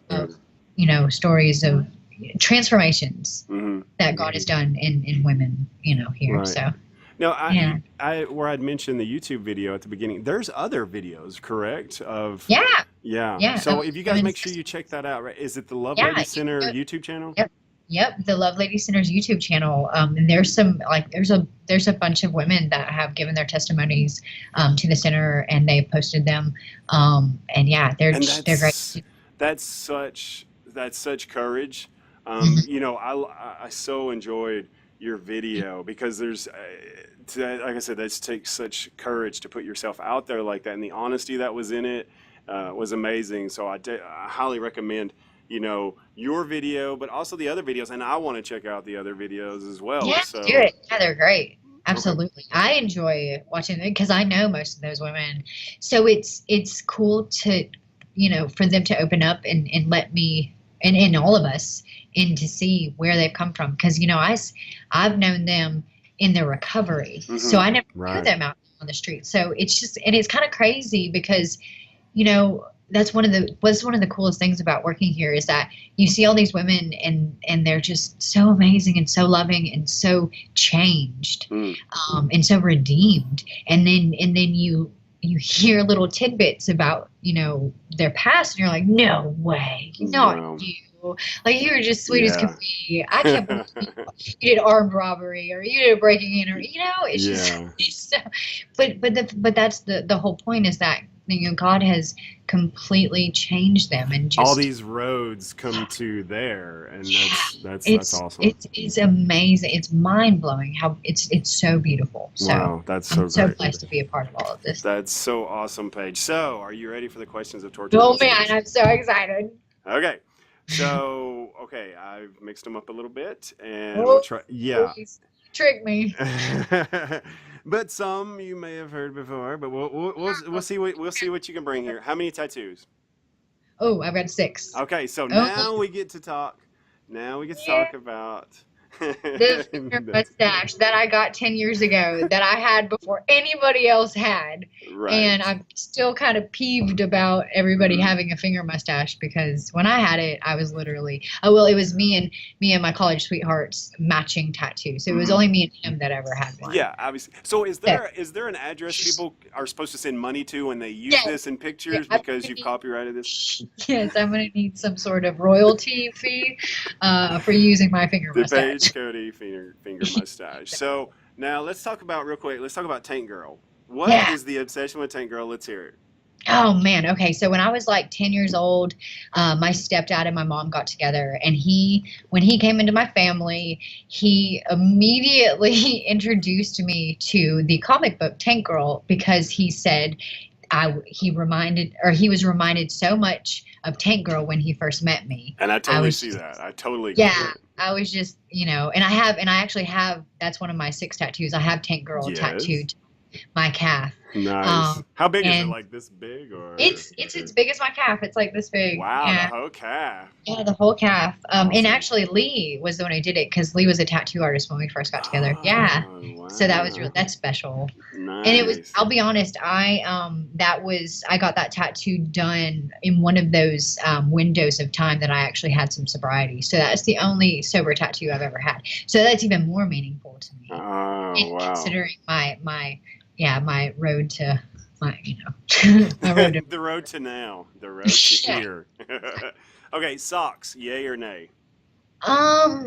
stories of transformations Hmm. that God has done in women, here. Right. So No, yeah, where I'd mentioned the YouTube video at the beginning, there's other videos, correct? yeah, Yeah. yeah. So if you guys make Women's, sure you check that out, right? Is it the yeah, Lovelady Center YouTube channel? yep, yep. The Lovelady Center's YouTube channel. And there's some there's a bunch of women that have given their testimonies to the center, and they posted them. And yeah, And they're great. that's such courage. Mhm. I so enjoyed your video because like I said, that takes such courage to put yourself out there like that, and the honesty that was in it was amazing. So I highly recommend your video, but also the other videos, and I want to check out the other videos as well. Yeah, do So it. Yeah, they're great. okay. Absolutely. I enjoy watching them because I know most of those women. So it's cool to, for them to open up and let me and all of us in to see where they've come from. Because, I've known them in their recovery. So Hmm. I never knew Right. them out on the street. So it's kind of crazy because, you know, what's one of the coolest things about working here is that you see all these women and they're just so amazing and so loving and so changed, Mm. and so redeemed, and then you hear little tidbits about their past, and you're like, no way, not Wow. you. Like, you were just sweet as can Yeah. be. I can't believe you did armed robbery, or you did a breaking in, or it's just Yeah. it's so, but that's the whole point, is that God has completely changed them, and All just these roads come to there, and that's it's awesome. it's amazing. It's mind blowing how it's so beautiful. So Wow, that's so I'm so great. blessed to be a part of all of this. That's so awesome, Paige. So, are you ready for the questions of torture Oh man, listeners? I'm so excited. Okay. So, okay, I've mixed them up a little bit, and we'll Oh, try. Yeah. please trick me. But some you may have heard before, but we'll see what you can bring here. How many tattoos? Oh, I've got 6. Okay, so Oh, now we get to talk. Now we get to yeah. talk about The finger that's mustache that I got 10 years ago, that I had before anybody else had. And right. I'm still kind of peeved about everybody Hmm. having a finger mustache, because when I had it, I was literally, well, it was me and my college sweetheart's matching tattoo. So it was Hmm. only me and him that ever had one. Yeah, obviously. So is So, there an address people are supposed to send money to when they use yes, this in yeah, pictures I'm because gonna you've need, copyrighted this? yes, I'm gonna need some sort of royalty fee for using my finger The mustache. Paige Kote finger mustache. So now let's talk about real quick. Let's talk about Tank Girl. What Yeah. is the obsession with Tank Girl? Let's hear it. Oh man. Okay. So when I was like 10 years old, my stepdad and my mom got together, and when he came into my family, he immediately introduced me to the comic book Tank Girl, because he said he was reminded so much of Tank Girl when he first met me. And I I totally was see just, that. I totally get yeah, it. I was just, and I actually have, that's one of my 6 tattoos. I have Tank Girl Yes. tattooed to my calf. Nice. How big is it? And Like this big or? it's as big as my calf. It's like this big. Wow, the Yeah. whole calf. Yeah, the whole calf. And Awesome. actually, Lee was the one who did it, because Lee was a tattoo artist when we first got together. Yeah. Oh, So wow. that's special. And it was, Nice. I'll be honest, I got that tattoo done in one of those windows of time that I actually had some sobriety. So that's the only sober tattoo I've ever had. So that's even more meaningful to me. Oh, And wow. considering my road to my road to The road to now. The road to yeah. here. Okay, socks. Yay or nay? Uh,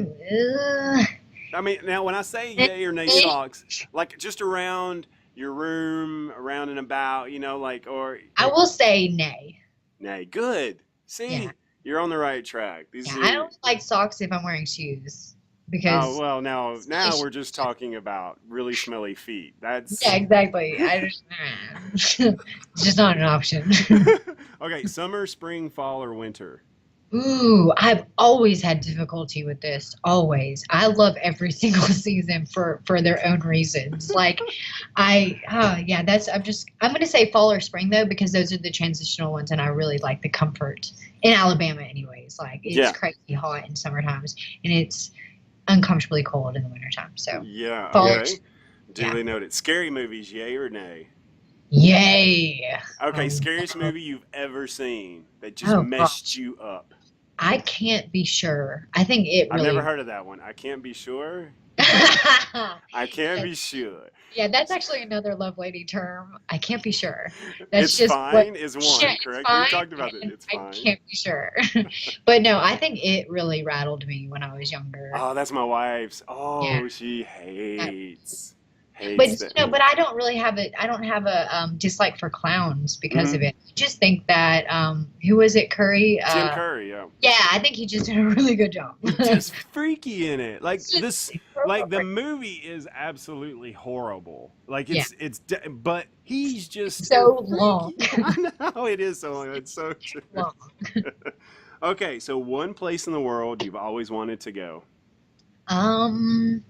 I mean, now when I say yay or nay socks, like just around your room around and about, like, or I will say nay. nay, good. Yeah. See, you're on the right track. These Yeah. I are don't like socks if I'm wearing shoes oh because well, now it's we're just talking about really smelly feet. yeah, That's exactly. I just it's just not an option. okay. Summer, spring, fall, or winter. Ooh, I've always had difficulty with this. Always. I love every single season for their own reasons. Like yeah, I'm gonna say fall or spring though, because those are the transitional ones and I really like the comfort in Alabama anyways. Like it's Yeah, crazy hot in summer times and it's uncomfortably cold in the wintertime. So yeah. fall or Okay, yeah. duly noted. Scary movies, yay or nay? Yay. Okay, Oh scariest no. movie you've ever seen that just Oh messed gosh. you up. I can't be sure. I think it I've never really heard of that one. I can't be sure. I can't Yes. be sure. Yeah, that's actually another love lady term. I can't be sure. That's It's just what, fine is yeah, one, it's correct? We've fine, talked about it. and It's I fine. can't be sure. But no, I think it really rattled me when I was younger. Oh, that's my wife's. Yeah. Oh, she that- hates But that but movie. I don't really have I don't have a dislike for clowns because Hmm. of it. I just think that who was it, Curry? Tim Curry, yeah. Yeah, I think he just did a really good job. He's just freaky in it. Like It's just this, like the inappropriate. movie is absolutely horrible. Like Yeah, but he's it's just so long, freaky. I know it is so long. It's so true. long. Okay, so one place in the world you've always wanted to go. Um,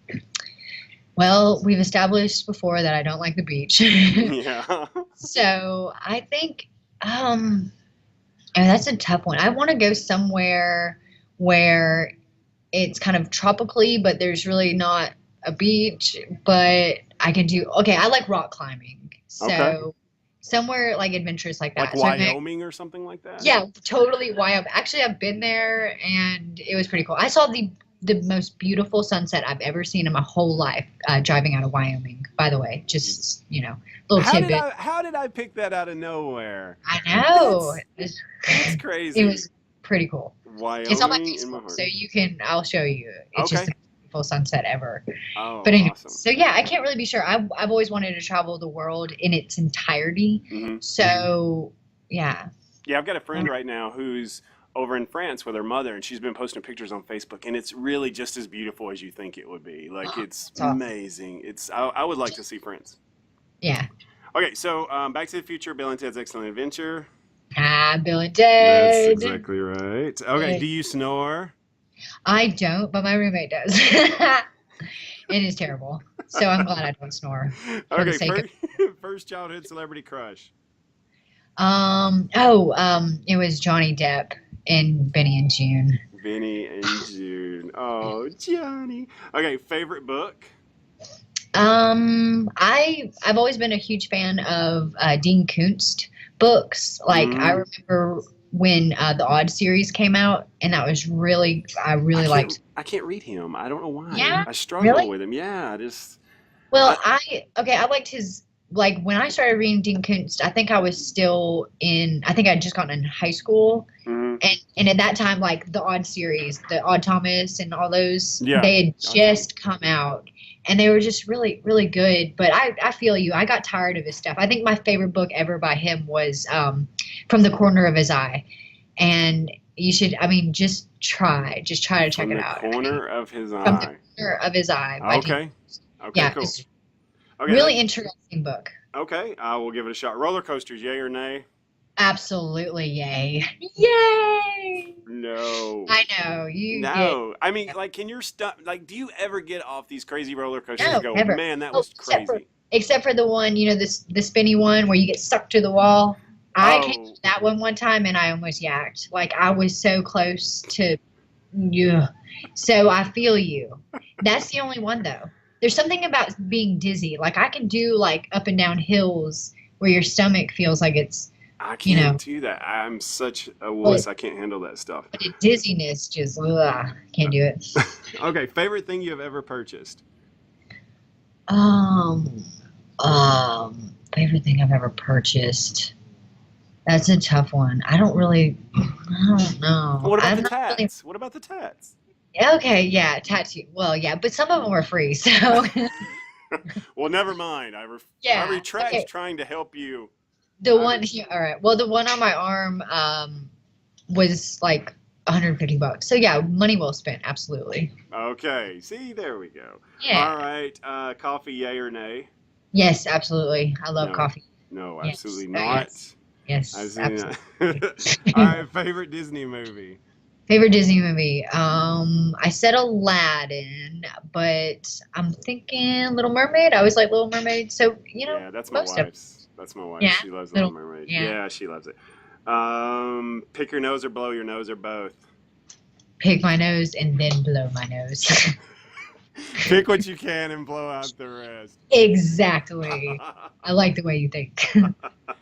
well, we've established before that I don't like the beach. Yeah. So I think, and that's a tough one. I want to go somewhere where it's kind of tropically, but there's really not a beach, but I can do, okay, I like rock climbing. Okay. So somewhere like adventurous like Like that. So Wyoming or something like that? yeah, totally Wyoming. Actually, I've been there and it was pretty cool. I saw the most beautiful sunset I've ever seen in my whole life driving out of Wyoming, by the way. Just, little tidbit. How did I pick that out of nowhere? I know. That's It crazy. was pretty cool. It's on my Wyoming in my Facebook, heart. so I'll show you. It's just Okay. the most beautiful sunset ever. Oh, But anyway, awesome. so yeah, I can't really be sure. I've always wanted to travel the world in its entirety. Hmm. So yeah. Yeah, I've got a friend right now who's over in France with her mother, and she's been posting pictures on Facebook, and it's really just as beautiful as you think it would be. Like, it's It's awesome. amazing. I would like to see France. Yeah. Okay, so Back to the Future, Bill and Ted's Excellent Adventure. Bill and That's Ted. exactly right. Okay, do you snore? I don't, but my roommate does. It is terrible. So I'm glad I don't snore for the Okay, sake of first childhood celebrity crush. it was Johnny Depp in Benny and June. Vinny and June. Oh, Johnny. Okay, favorite book? I've always been a huge fan of Dean Koontz books. Like I Mm, remember when the Odd series came out, and that was I really liked. I can't read him. I don't know why. Yeah, I struggle really? with him. Yeah, Well, I, I liked his like when I started reading Dean Koontz. I think I was still I think I'd just gotten in high school, mhm. and at that time, like the Odd series, the Odd Thomas, and all those, Yeah, they had Odd Thomas. just come out, and they were just really, really good. But I feel you. I got tired of his stuff. I think my favorite book ever by him was From the Corner of His Eye, and you should. I mean, just try to check From it the out. corner of his From the eye. Corner of His Eye by Dean. Okay. Okay, Yeah, cool. it's Okay, really interesting book. okay. I will give it a shot. Roller coasters, yay or nay? Absolutely, yay! Yay! No. I know you get No. I mean, like, can your stuff, like, do you ever get off these crazy roller coasters and no, go, never. man, that Oh, was crazy? except for the one, the spinny one where you get stuck to the wall. I came Oh, to that one time and I almost yacked. Like I was so close to, yeah. So I feel you. That's the only one though. There's something about being dizzy. Like I can do like up and down hills where your stomach feels like it's, I you know, can't do that. I'm such a well, wuss. I can't handle that stuff. but the dizziness just, can't do it. Okay, favorite thing you have ever purchased? Um, Favorite thing I've ever purchased. That's a tough one. I don't know. What about I'm the not really, tats? What about the tats? okay, yeah, tattoo. Well, yeah, but some of them were free, so Well, never mind. I Yeah. retract Okay. trying to help you. The I one re- here. All right. Well, the one on my arm was like $150. So yeah, money well spent. Absolutely. okay. See, there we go. Yeah. All right. Coffee, yay or nay? Yes, absolutely. I love No. coffee. No, Yes. absolutely Oh, not. yes. Yes, Absolutely not. absolutely. All right. Favorite Disney movie? Favorite Disney movie? I said Aladdin, but I'm thinking Little Mermaid. I always like Little Mermaid, so Yeah, that's my most of wife's. That's my wife. yeah, She loves Little little Mermaid. yeah. Yeah, she loves it. Pick your nose or blow your nose or both. Pick my nose and then blow my nose. Pick what you can and blow out the rest. Exactly. I like the way you think,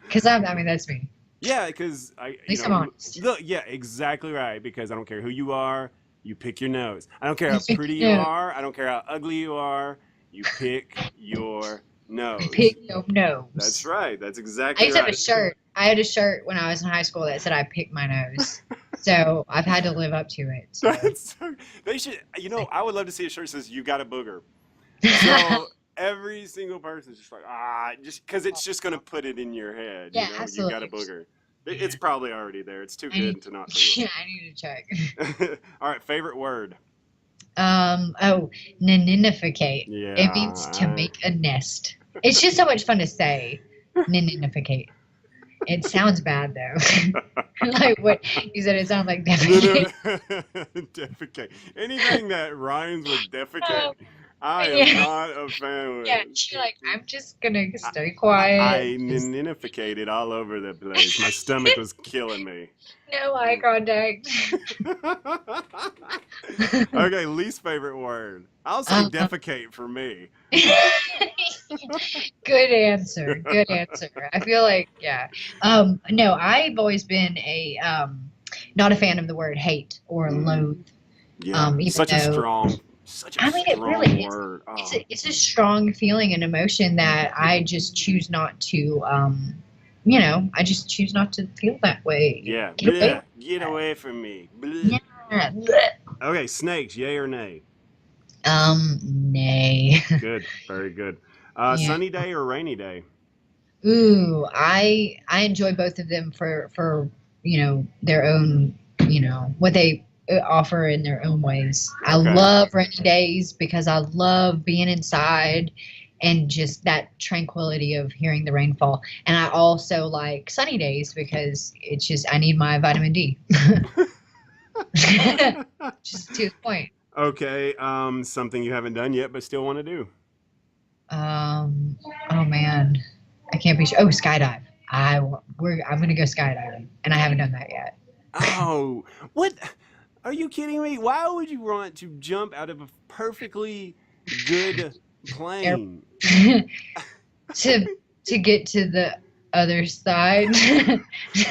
because I mean that's me. Yeah, because At least I'm honest. look, yeah, exactly right. Because I don't care who you are, you pick your nose. I don't care You how pick pretty you your nose. are. I don't care how ugly you are. You pick your nose. Pick your nose. That's right. That's I exactly used to have a right. shirt. I had a shirt when I was in high school that said I pick my nose. So I've had to live up to it. So. That's so, they should. I would love to see a shirt that says "You got a booger." So every single person's just like, just because it's just gonna put it in your head. Yeah, You got a absolutely. booger. Yeah. It's probably already there. It's too I need, good to not be. yeah, I need to check. All right, favorite word. Naninificate. It means to Yeah. make a nest. It's just so much fun to say. Naninificate. It sounds bad though. Like what you said, it sounds like defecate. Defecate. Anything that rhymes with defecate, Um, I am yeah, not a fan with. yeah. You're like, I'm just gonna I, stay I quiet. Just ninificated all over the place. My stomach was killing me. no eye contact. Okay, least favorite word. I'll say Um, defecate for me. Good answer. Good answer. I feel like yeah. No, I've always been a not a fan of the word hate or loathe. Yeah, Even such a though I mean it really is. word. Oh, It's a strong feeling and emotion that I just choose not to I just choose not to feel that way. yeah. Get away Bleh. from Get that. away from me. Bleh. Yeah. Bleh. Okay, snakes, yay or nay? Nay. Good, very good. Yeah. Sunny day or rainy day? Ooh, I enjoy both of them for their own what they offer in their own ways. I Okay. love rainy days because I love being inside and just that tranquility of hearing the rainfall. And I also like sunny days because it's just I need my vitamin D. Just to the point. Okay, something you haven't done yet but still want to do. Oh man, I can't be sure. Oh, skydive. I'm gonna go skydiving, and I haven't done that yet. Oh, what? Are you kidding me? Why would you want to jump out of a perfectly good plane? to get to the other side.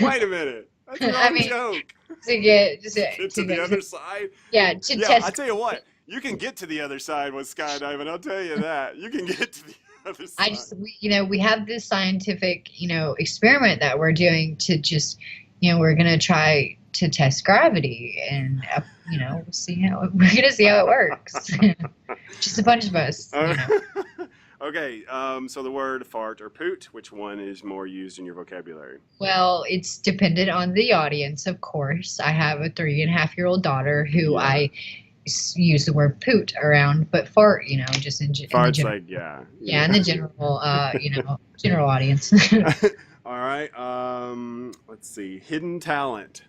Wait a minute. That's the I wrong mean, joke. to get just Get to the other side? yeah to Yeah, I test. tell you what, you can get to the other side with skydiving. I'll tell you that. You can get to the other I side. just we have this scientific experiment that we're doing to just we're gonna try to test gravity and we'll see how we're gonna see how it works. Just a bunch of us. Okay, so the word fart or poot, which one is more used in your vocabulary? Well, it's dependent on the audience, of course. I have a 3.5-year-old daughter who Yeah. I use the word poot around, but fart, just in the Fart's general, like, yeah. in the general, general audience. All right, let's see. Hidden talent.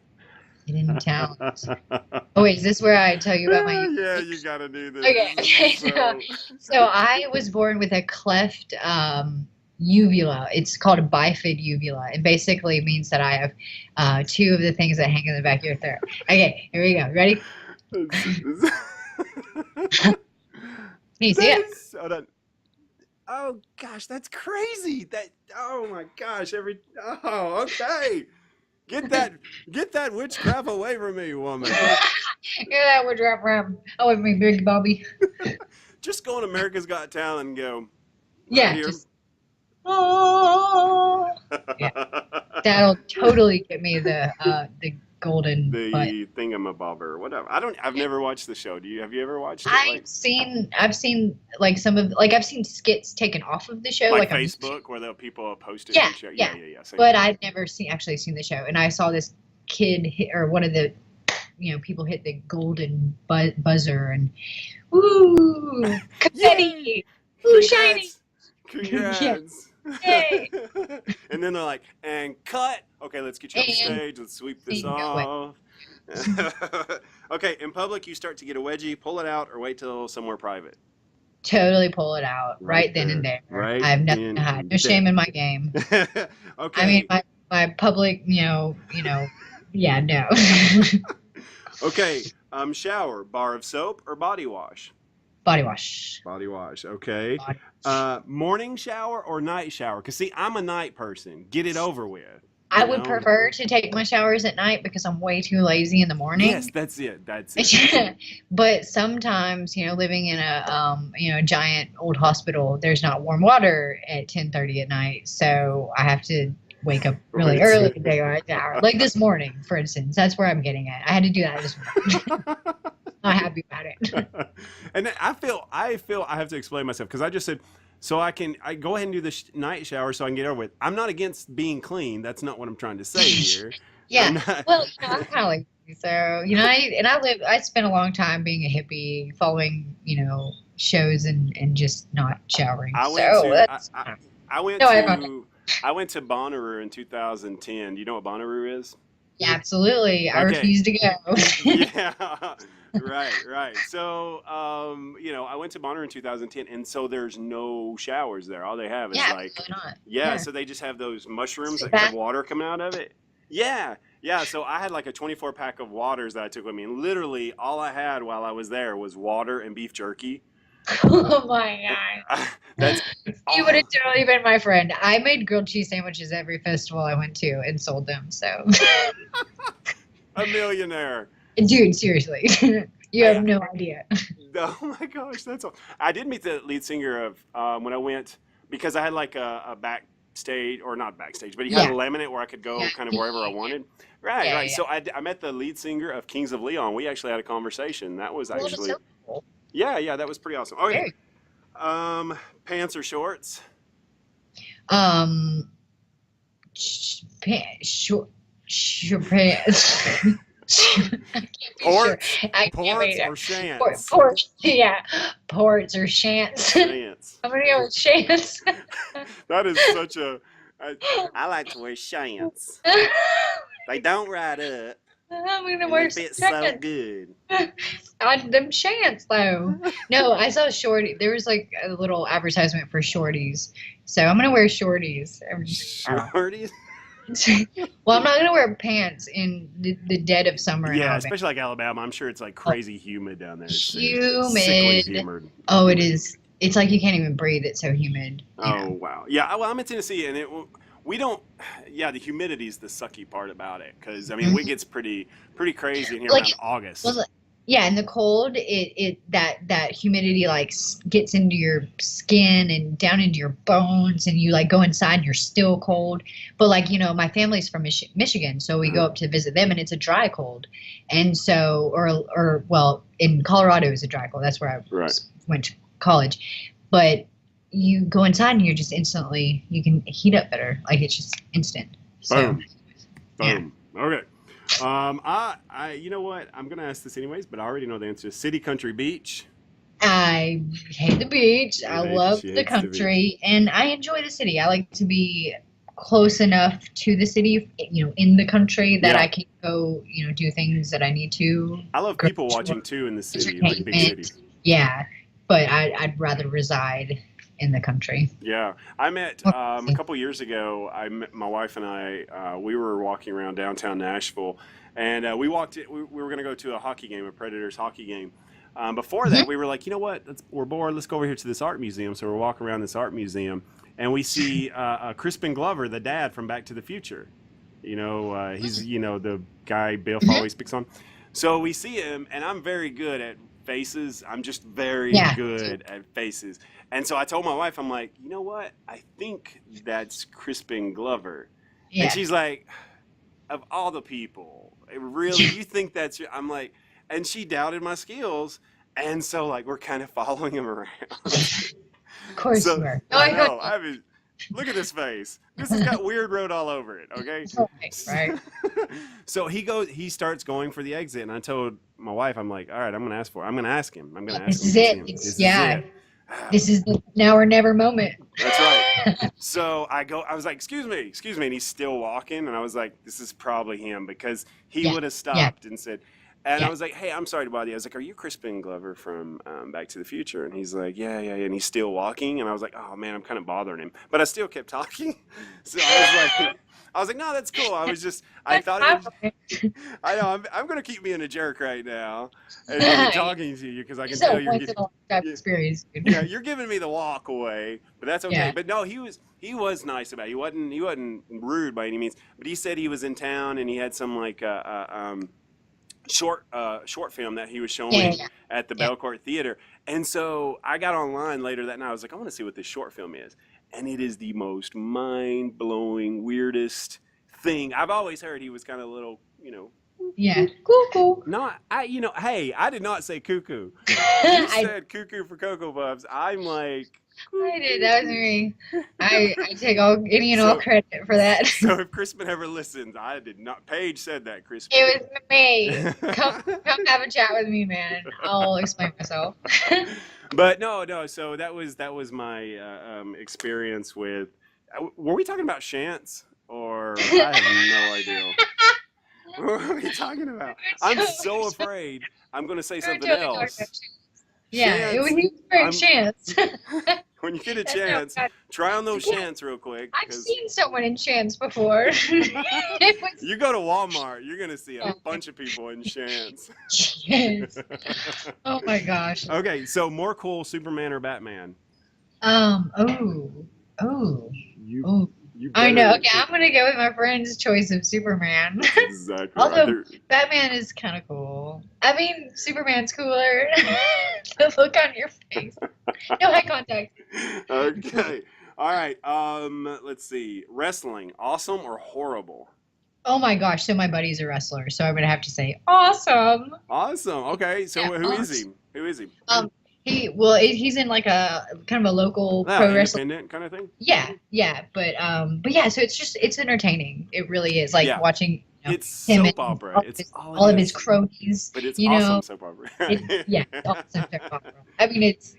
Hidden talent. Oh wait, is this where I tell you about my? Yeah, you gotta do this. Okay. So I was born with a cleft uvula. It's called a bifid uvula. It basically means that I have two of the things that hang in the back of your throat. Okay, here we go. Ready? Can you see it? Hold on. Oh gosh, that's crazy. Oh my gosh, okay. Get that witchcraft away from me, woman. Hear that? We're driving around. Oh, with me, Big Bobby. Just go on America's Got Talent and go. Yeah, here. just. Oh. Yeah, that'll totally get me the golden butt. the thingamabobber, whatever. I've never watched the show. Have you ever watched it? I've seen like some of like I've seen skits taken off of the show, Like like on Facebook, where people post it yeah, and share. yeah. Yeah. Same But here. I've never actually seen the show. And I saw this kid hit, or one of the people hit the golden buzzer and ooh, confetti, ooh, shiny. Congrats. Yay. And then they're like, and cut. Okay, let's get you off the And stage. Let's sweep this you know what? off. Okay, in public, you start to get a wedgie, pull it out, or wait till somewhere private. Totally pull it out right then and there. Right I have nothing to hide. No shame in my game. Okay. I mean, my public, yeah, no. Okay. Shower, bar of soap or body wash? Body wash. Body wash. Okay. Body wash. Morning shower or night shower? Because see, I'm a night person. Get it over with. I would prefer to take my showers at night because I'm way too lazy in the morning. Yes, that's it. That's it. But sometimes, living in a giant old hospital, there's not warm water at 10:30 at night, so I have to wake up really early to take a shower. Like this morning, for instance, that's where I'm getting at. I had to do that this morning. Not happy about it. And I feel I have to explain myself because I just said so I go ahead and do the night shower so I can get over with. I'm not against being clean. That's not what I'm trying to say here. Yeah. Well, I'm kind of like you. So, I spent a long time being a hippie, following, shows and just not showering. I went to Bonnaroo in 2010. Do you know what Bonnaroo is? Yeah, absolutely. I Okay. refuse to go. Yeah. Right. So, I went to Bonnaroo in 2010, and so there's no showers there. All they have is Absolutely not. yeah, so they just have those mushrooms that That- have water coming out of it. Yeah. So I had like a 24 pack of waters that I took with me, and literally all I had while I was there was water and beef jerky. Oh my God. That's You would have totally been my friend. I made grilled cheese sandwiches every festival I went to and sold them. So, a millionaire. dude, seriously, you have no idea. Oh my gosh, that's all. I did meet the lead singer of when I went because I had like a backstage or not backstage, but he had a laminate where I could go kind of wherever I wanted. Right. Yeah. So I met the lead singer of Kings of Leon. We actually had a conversation. That was Well, that's actually so cool. yeah, that was pretty awesome. Okay. Very. Pants or shorts? Short pants. I can't be sure. I can't Ports be or shants? Ports, yeah. Ports or shants. Shants. I'm gonna go with shants. That is such a. I like to wear shants. They don't ride up. I'm gonna And wear they fit so shants. good. On them shants though. No, I saw shorty. There was like a little advertisement for shorties, so I'm gonna wear shorties. Shorties? Well, I'm not gonna wear pants in the dead of summer. in Yeah, Alabama. especially like Alabama. I'm sure it's like crazy humid down there. It's Humid. sickly humid. Oh, it is. It's like you can't even breathe. It's so humid. Oh wow. Yeah. Well, I'm in Tennessee, and we don't. Yeah, the humidity is the sucky part about it because I mean it gets pretty crazy in here Like, around August. Well, yeah, in the cold, that humidity like gets into your skin and down into your bones, and you like go inside and you're still cold. But like my family's from Michigan, so we go up to visit them, and it's a dry cold, and so or well, in Colorado it's a dry cold. That's where I went to college, but you go inside and you're just instantly you can heat up better. Like it's just instant. So, Boom. yeah. Okay. I you know what? I'm gonna ask this anyways, but I already know the answer. City, country, beach. I hate the beach. I love She the hates the country, and I enjoy the city. I like to be close enough to the city, in the country that Yeah. I can go, do things that I need to. I love Go people to watching too in the city, like big entertainment. cities. Yeah, but I'd rather reside in the country. Yeah, I met a couple years ago. My wife and I. We were walking around downtown Nashville, and we were going to go to a hockey game, a Predators hockey game. Before that, we were like, you know what? We're bored. Let's go over here to this art museum. So we're walking around this art museum, and we see Crispin Glover, the dad from Back to the Future. He's the guy Bill always picks on. So we see him, and I'm very good at faces. I'm just very good at faces. And so I told my wife, I'm like, you know what? I think that's Crispin Glover. Yeah. And she's like, of all the people, really, you think that's your, I'm like, and she doubted my skills. And so like, we're kind of following him around. Of course So you are. No, I I got know, I mean, look at this face. This has got Weird Road all over it. Okay. right. So he starts going for the exit, and I told my wife, I'm like, all right, I'm gonna ask him. I'm gonna ask This him. is to see it. him. It's, This is yeah. it. This is the now or never moment. That's right. So I was like, excuse me. And he's still walking. And I was like, this is probably him, because he Yeah. would have Yeah. stopped and said, and I Yeah. was like, hey, I'm sorry to bother you. I was like, are you Crispin Glover from Back to the Future? And he's like, yeah. And he's still walking. And I was like, oh man, I'm kind of bothering him. But I still kept talking. So I was like, no, that's cool. I thought it was, I know, I'm going to keep being a jerk right now and really talking to you, because I can It's tell a you're once in a lifetime yeah, experience, dude. yeah, you're giving me the walk away, but that's okay. Yeah. But no, he was nice about it. He wasn't rude by any means. But he said he was in town and he had some like short film that he was showing at the Yeah. Belcourt Theater. And so I got online later that night. I was like, I want to see what this short film is. And it is the most mind blowing, weirdest thing. I've always heard he was kind of a little, Yeah. Cool. not hey, I did not say cuckoo. You I said cuckoo for Cocoa Puffs. I'm like, did. That was me. I take any and all So- credit for that. so if Crispin ever listens, I did not. Paige said that, Crispin. It was me. Come have a chat with me, man. I'll explain myself. But no. So that was my experience with. Were we talking about Shants, or I have no idea. What are we talking about? I'm so afraid I'm going to say something else. Yeah, it was Shants, he was wearing I'm- Shants. When you get a That's no chance, good. try on those Yeah. Shants real quick. I've 'cause seen someone in Shants before. It was You go to Walmart, you're going to see a Yeah. bunch of people in Shants. Shants. Oh my gosh. Okay, so more cool, Superman or Batman? Oh. You I know. better- Okay, I'm gonna go with my friend's choice of Superman. Exactly. Although right. Batman is kind of cool. I mean, Superman's cooler. The look on your face. No eye contact. Okay. All right. Let's see. Wrestling, awesome or horrible? Oh my gosh! So my buddy's a wrestler, so I'm gonna have to say awesome. Awesome. Okay. So Yeah, who is he? Who is he? He's in like a kind of a local pro wrestling. Independent kind of thing. Yeah, but yeah. So it's entertaining. It really is. Like Yeah. watching. It's him soap and opera. all It's his- all, all it of is. his cronies. But it's you awesome know, soap opera. it's awesome soap opera. I mean, it's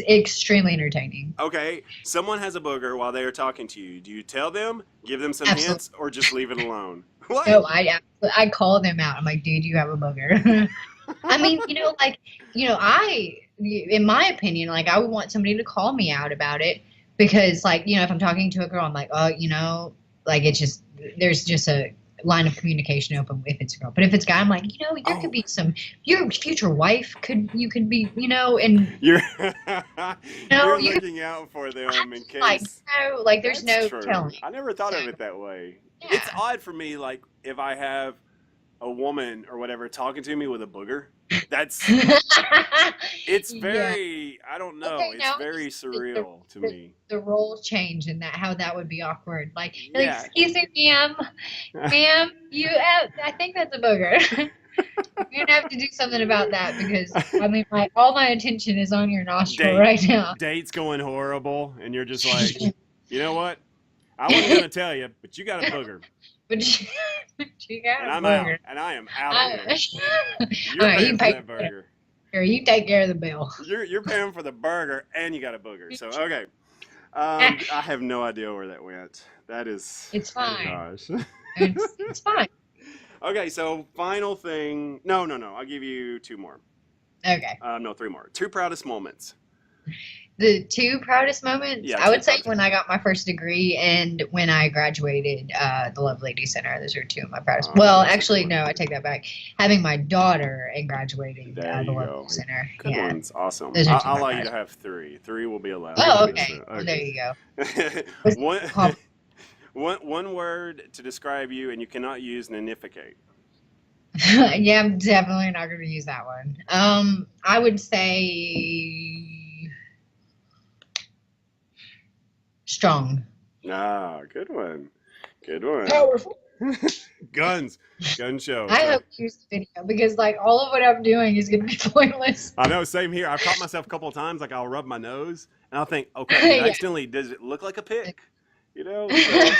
extremely entertaining. Okay. Someone has a booger while they are talking to you. Do you tell them, give them some Absolutely. hints, or just leave it alone? What? No, I call them out. I'm like, dude, you have a booger. I mean, in my opinion, like I would want somebody to call me out about it, because like, if I'm talking to a girl, I'm like, oh, like it's just, there's just a line of communication open if it's a girl. But if it's a guy, I'm like, there could be your future wife you could be, and You're No, you're looking out for them in case. like, no, like there's That's no true. telling. I never thought of it that way. Yeah. It's odd for me, like if I have a woman or whatever talking to me with a booger. It's Yeah. very, I don't know, Okay, it's now very it's surreal to me. The roles change and how that would be awkward. Like, Yeah. excuse me, ma'am, I think that's a booger. You're gonna have to do something about that, because I mean, all my attention is on your nostril right now. Date's going horrible, and you're just like, you know what? I wasn't gonna tell you, but you got a booger, But you got and a I'm out, booger. and I am out of here. You're All right, paying you for pay that burger. Here, you take care of the bill. You're paying for the burger, and you got a booger. So okay, I have no idea where that went. That is. It's oh, fine. gosh. It's fine. Okay, so final thing. No. I'll give you two more. Okay. No, three more. Two proudest moments. The two proudest moments, Yeah, I would two say proudest when I got my first degree and when I graduated the Lovelady Center. Those are two of my proudest. Oh, Well, that's a actually, good one. no, I take that back. Having my daughter and graduating There the you go. Lovelady Center. Good Yeah. ones. Awesome. Those are two I'll of my allow you to proudest. have three. Three will be allowed. Oh, okay. Well, there you go. One word to describe you, and you cannot use nanificate. Yeah, I'm definitely not going to use that one. I would say strong. Ah, good one. Good one. Powerful. Guns, gun show. I So hope you use the video because like all of what I'm doing is gonna be pointless. I know, same here. I've caught myself a couple of times, like I'll rub my nose and I'll think, oh crap, did I Yeah. accidentally, does it look like a pick? You know? So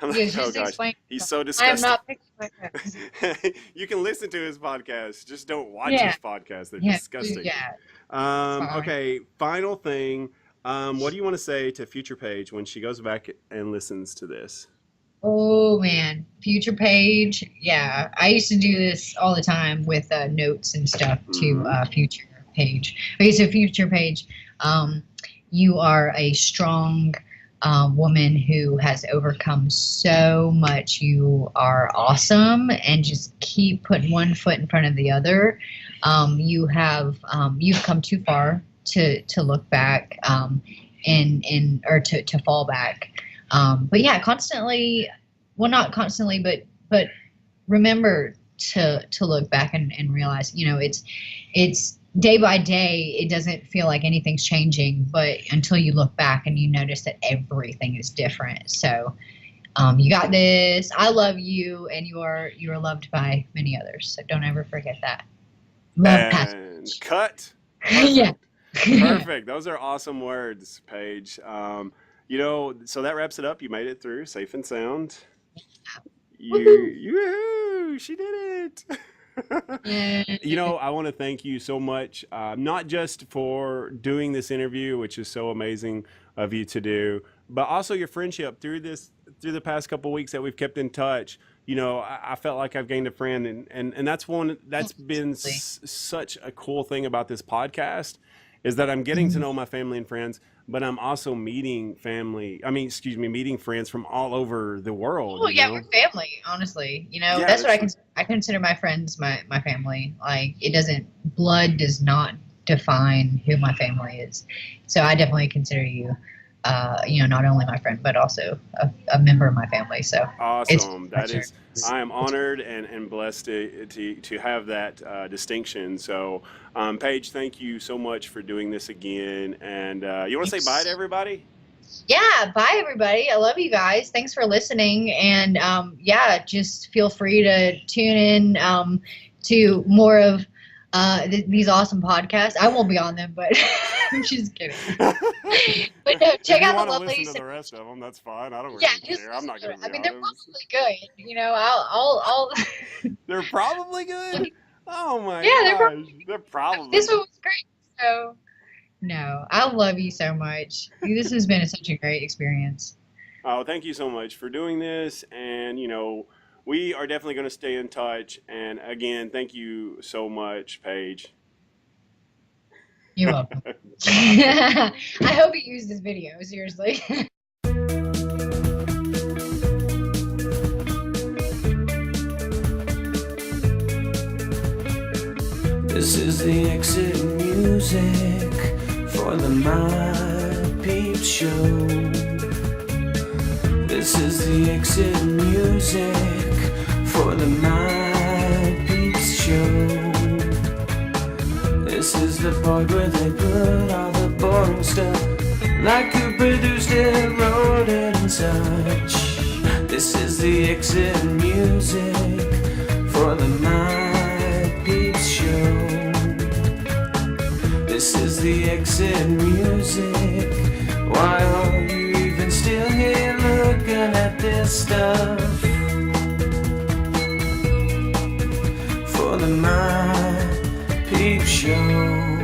I'm like, Yes, oh just gosh, explain. he's so I am disgusting. not picking my nose. You can listen to his podcast, just don't watch Yeah. his podcast. They're Yeah, disgusting. yeah. Fine. Okay, final thing. What do you want to say to future Paige when she goes back and listens to this? Oh man, future Paige. Yeah, I used to do this all the time with notes and stuff to future Paige. Okay, so future Paige, you are a strong woman who has overcome so much. You are awesome, and just keep putting one foot in front of the other. You've come too far to look back or to fall back. But yeah, constantly, well, not constantly, but remember to look back and realize, it's day by day, it doesn't feel like anything's changing, but until you look back and you notice that everything is different. So you got this. I love you, and you are loved by many others. So don't ever forget that. Love past. And cut. Yeah. Perfect. Those are awesome words, Paige. So that wraps it up. You made it through safe and sound. Yoo-hoo, she did it. Yeah. I want to thank you so much, not just for doing this interview, which is so amazing of you to do, but also your friendship through the past couple of weeks that we've kept in touch. I felt like I've gained a friend, and that's been such a cool thing about this podcast, is that I'm getting to know my family and friends, but I'm also meeting friends from all over the world. Oh yeah, we're family, honestly. Yeah, that's what I consider my friends my family. Like blood does not define who my family is. So I definitely consider you not only my friend, but also a member of my family. So awesome. I am honored and blessed to have that distinction. So, Paige, thank you so much for doing this again. And you want to say bye to everybody? Yeah, bye everybody. I love you guys. Thanks for listening. And just feel free to tune in to more of these awesome podcasts. I won't be on them, but I'm just kidding. But no, check out the Lovelady Center. The rest of them, that's fine. I don't really care. I'm not going to. They're probably good. I'll. They're probably good. Oh my gosh, they're probably. This one was great. So, no, I love you so much. This has been such a great experience. Oh, thank you so much for doing this, and we are definitely going to stay in touch. And again, thank you so much, Paige. You're welcome. I hope you use this video, seriously. This is the exit music for the My Peeps show. This is the exit music for the My Peeps show. This is the part where they put all the boring stuff, like who produced it, wrote it and such. This is the exit music for the My Peeps show. This is the exit music. Why are you even still here looking at this stuff? For the My Peeps show.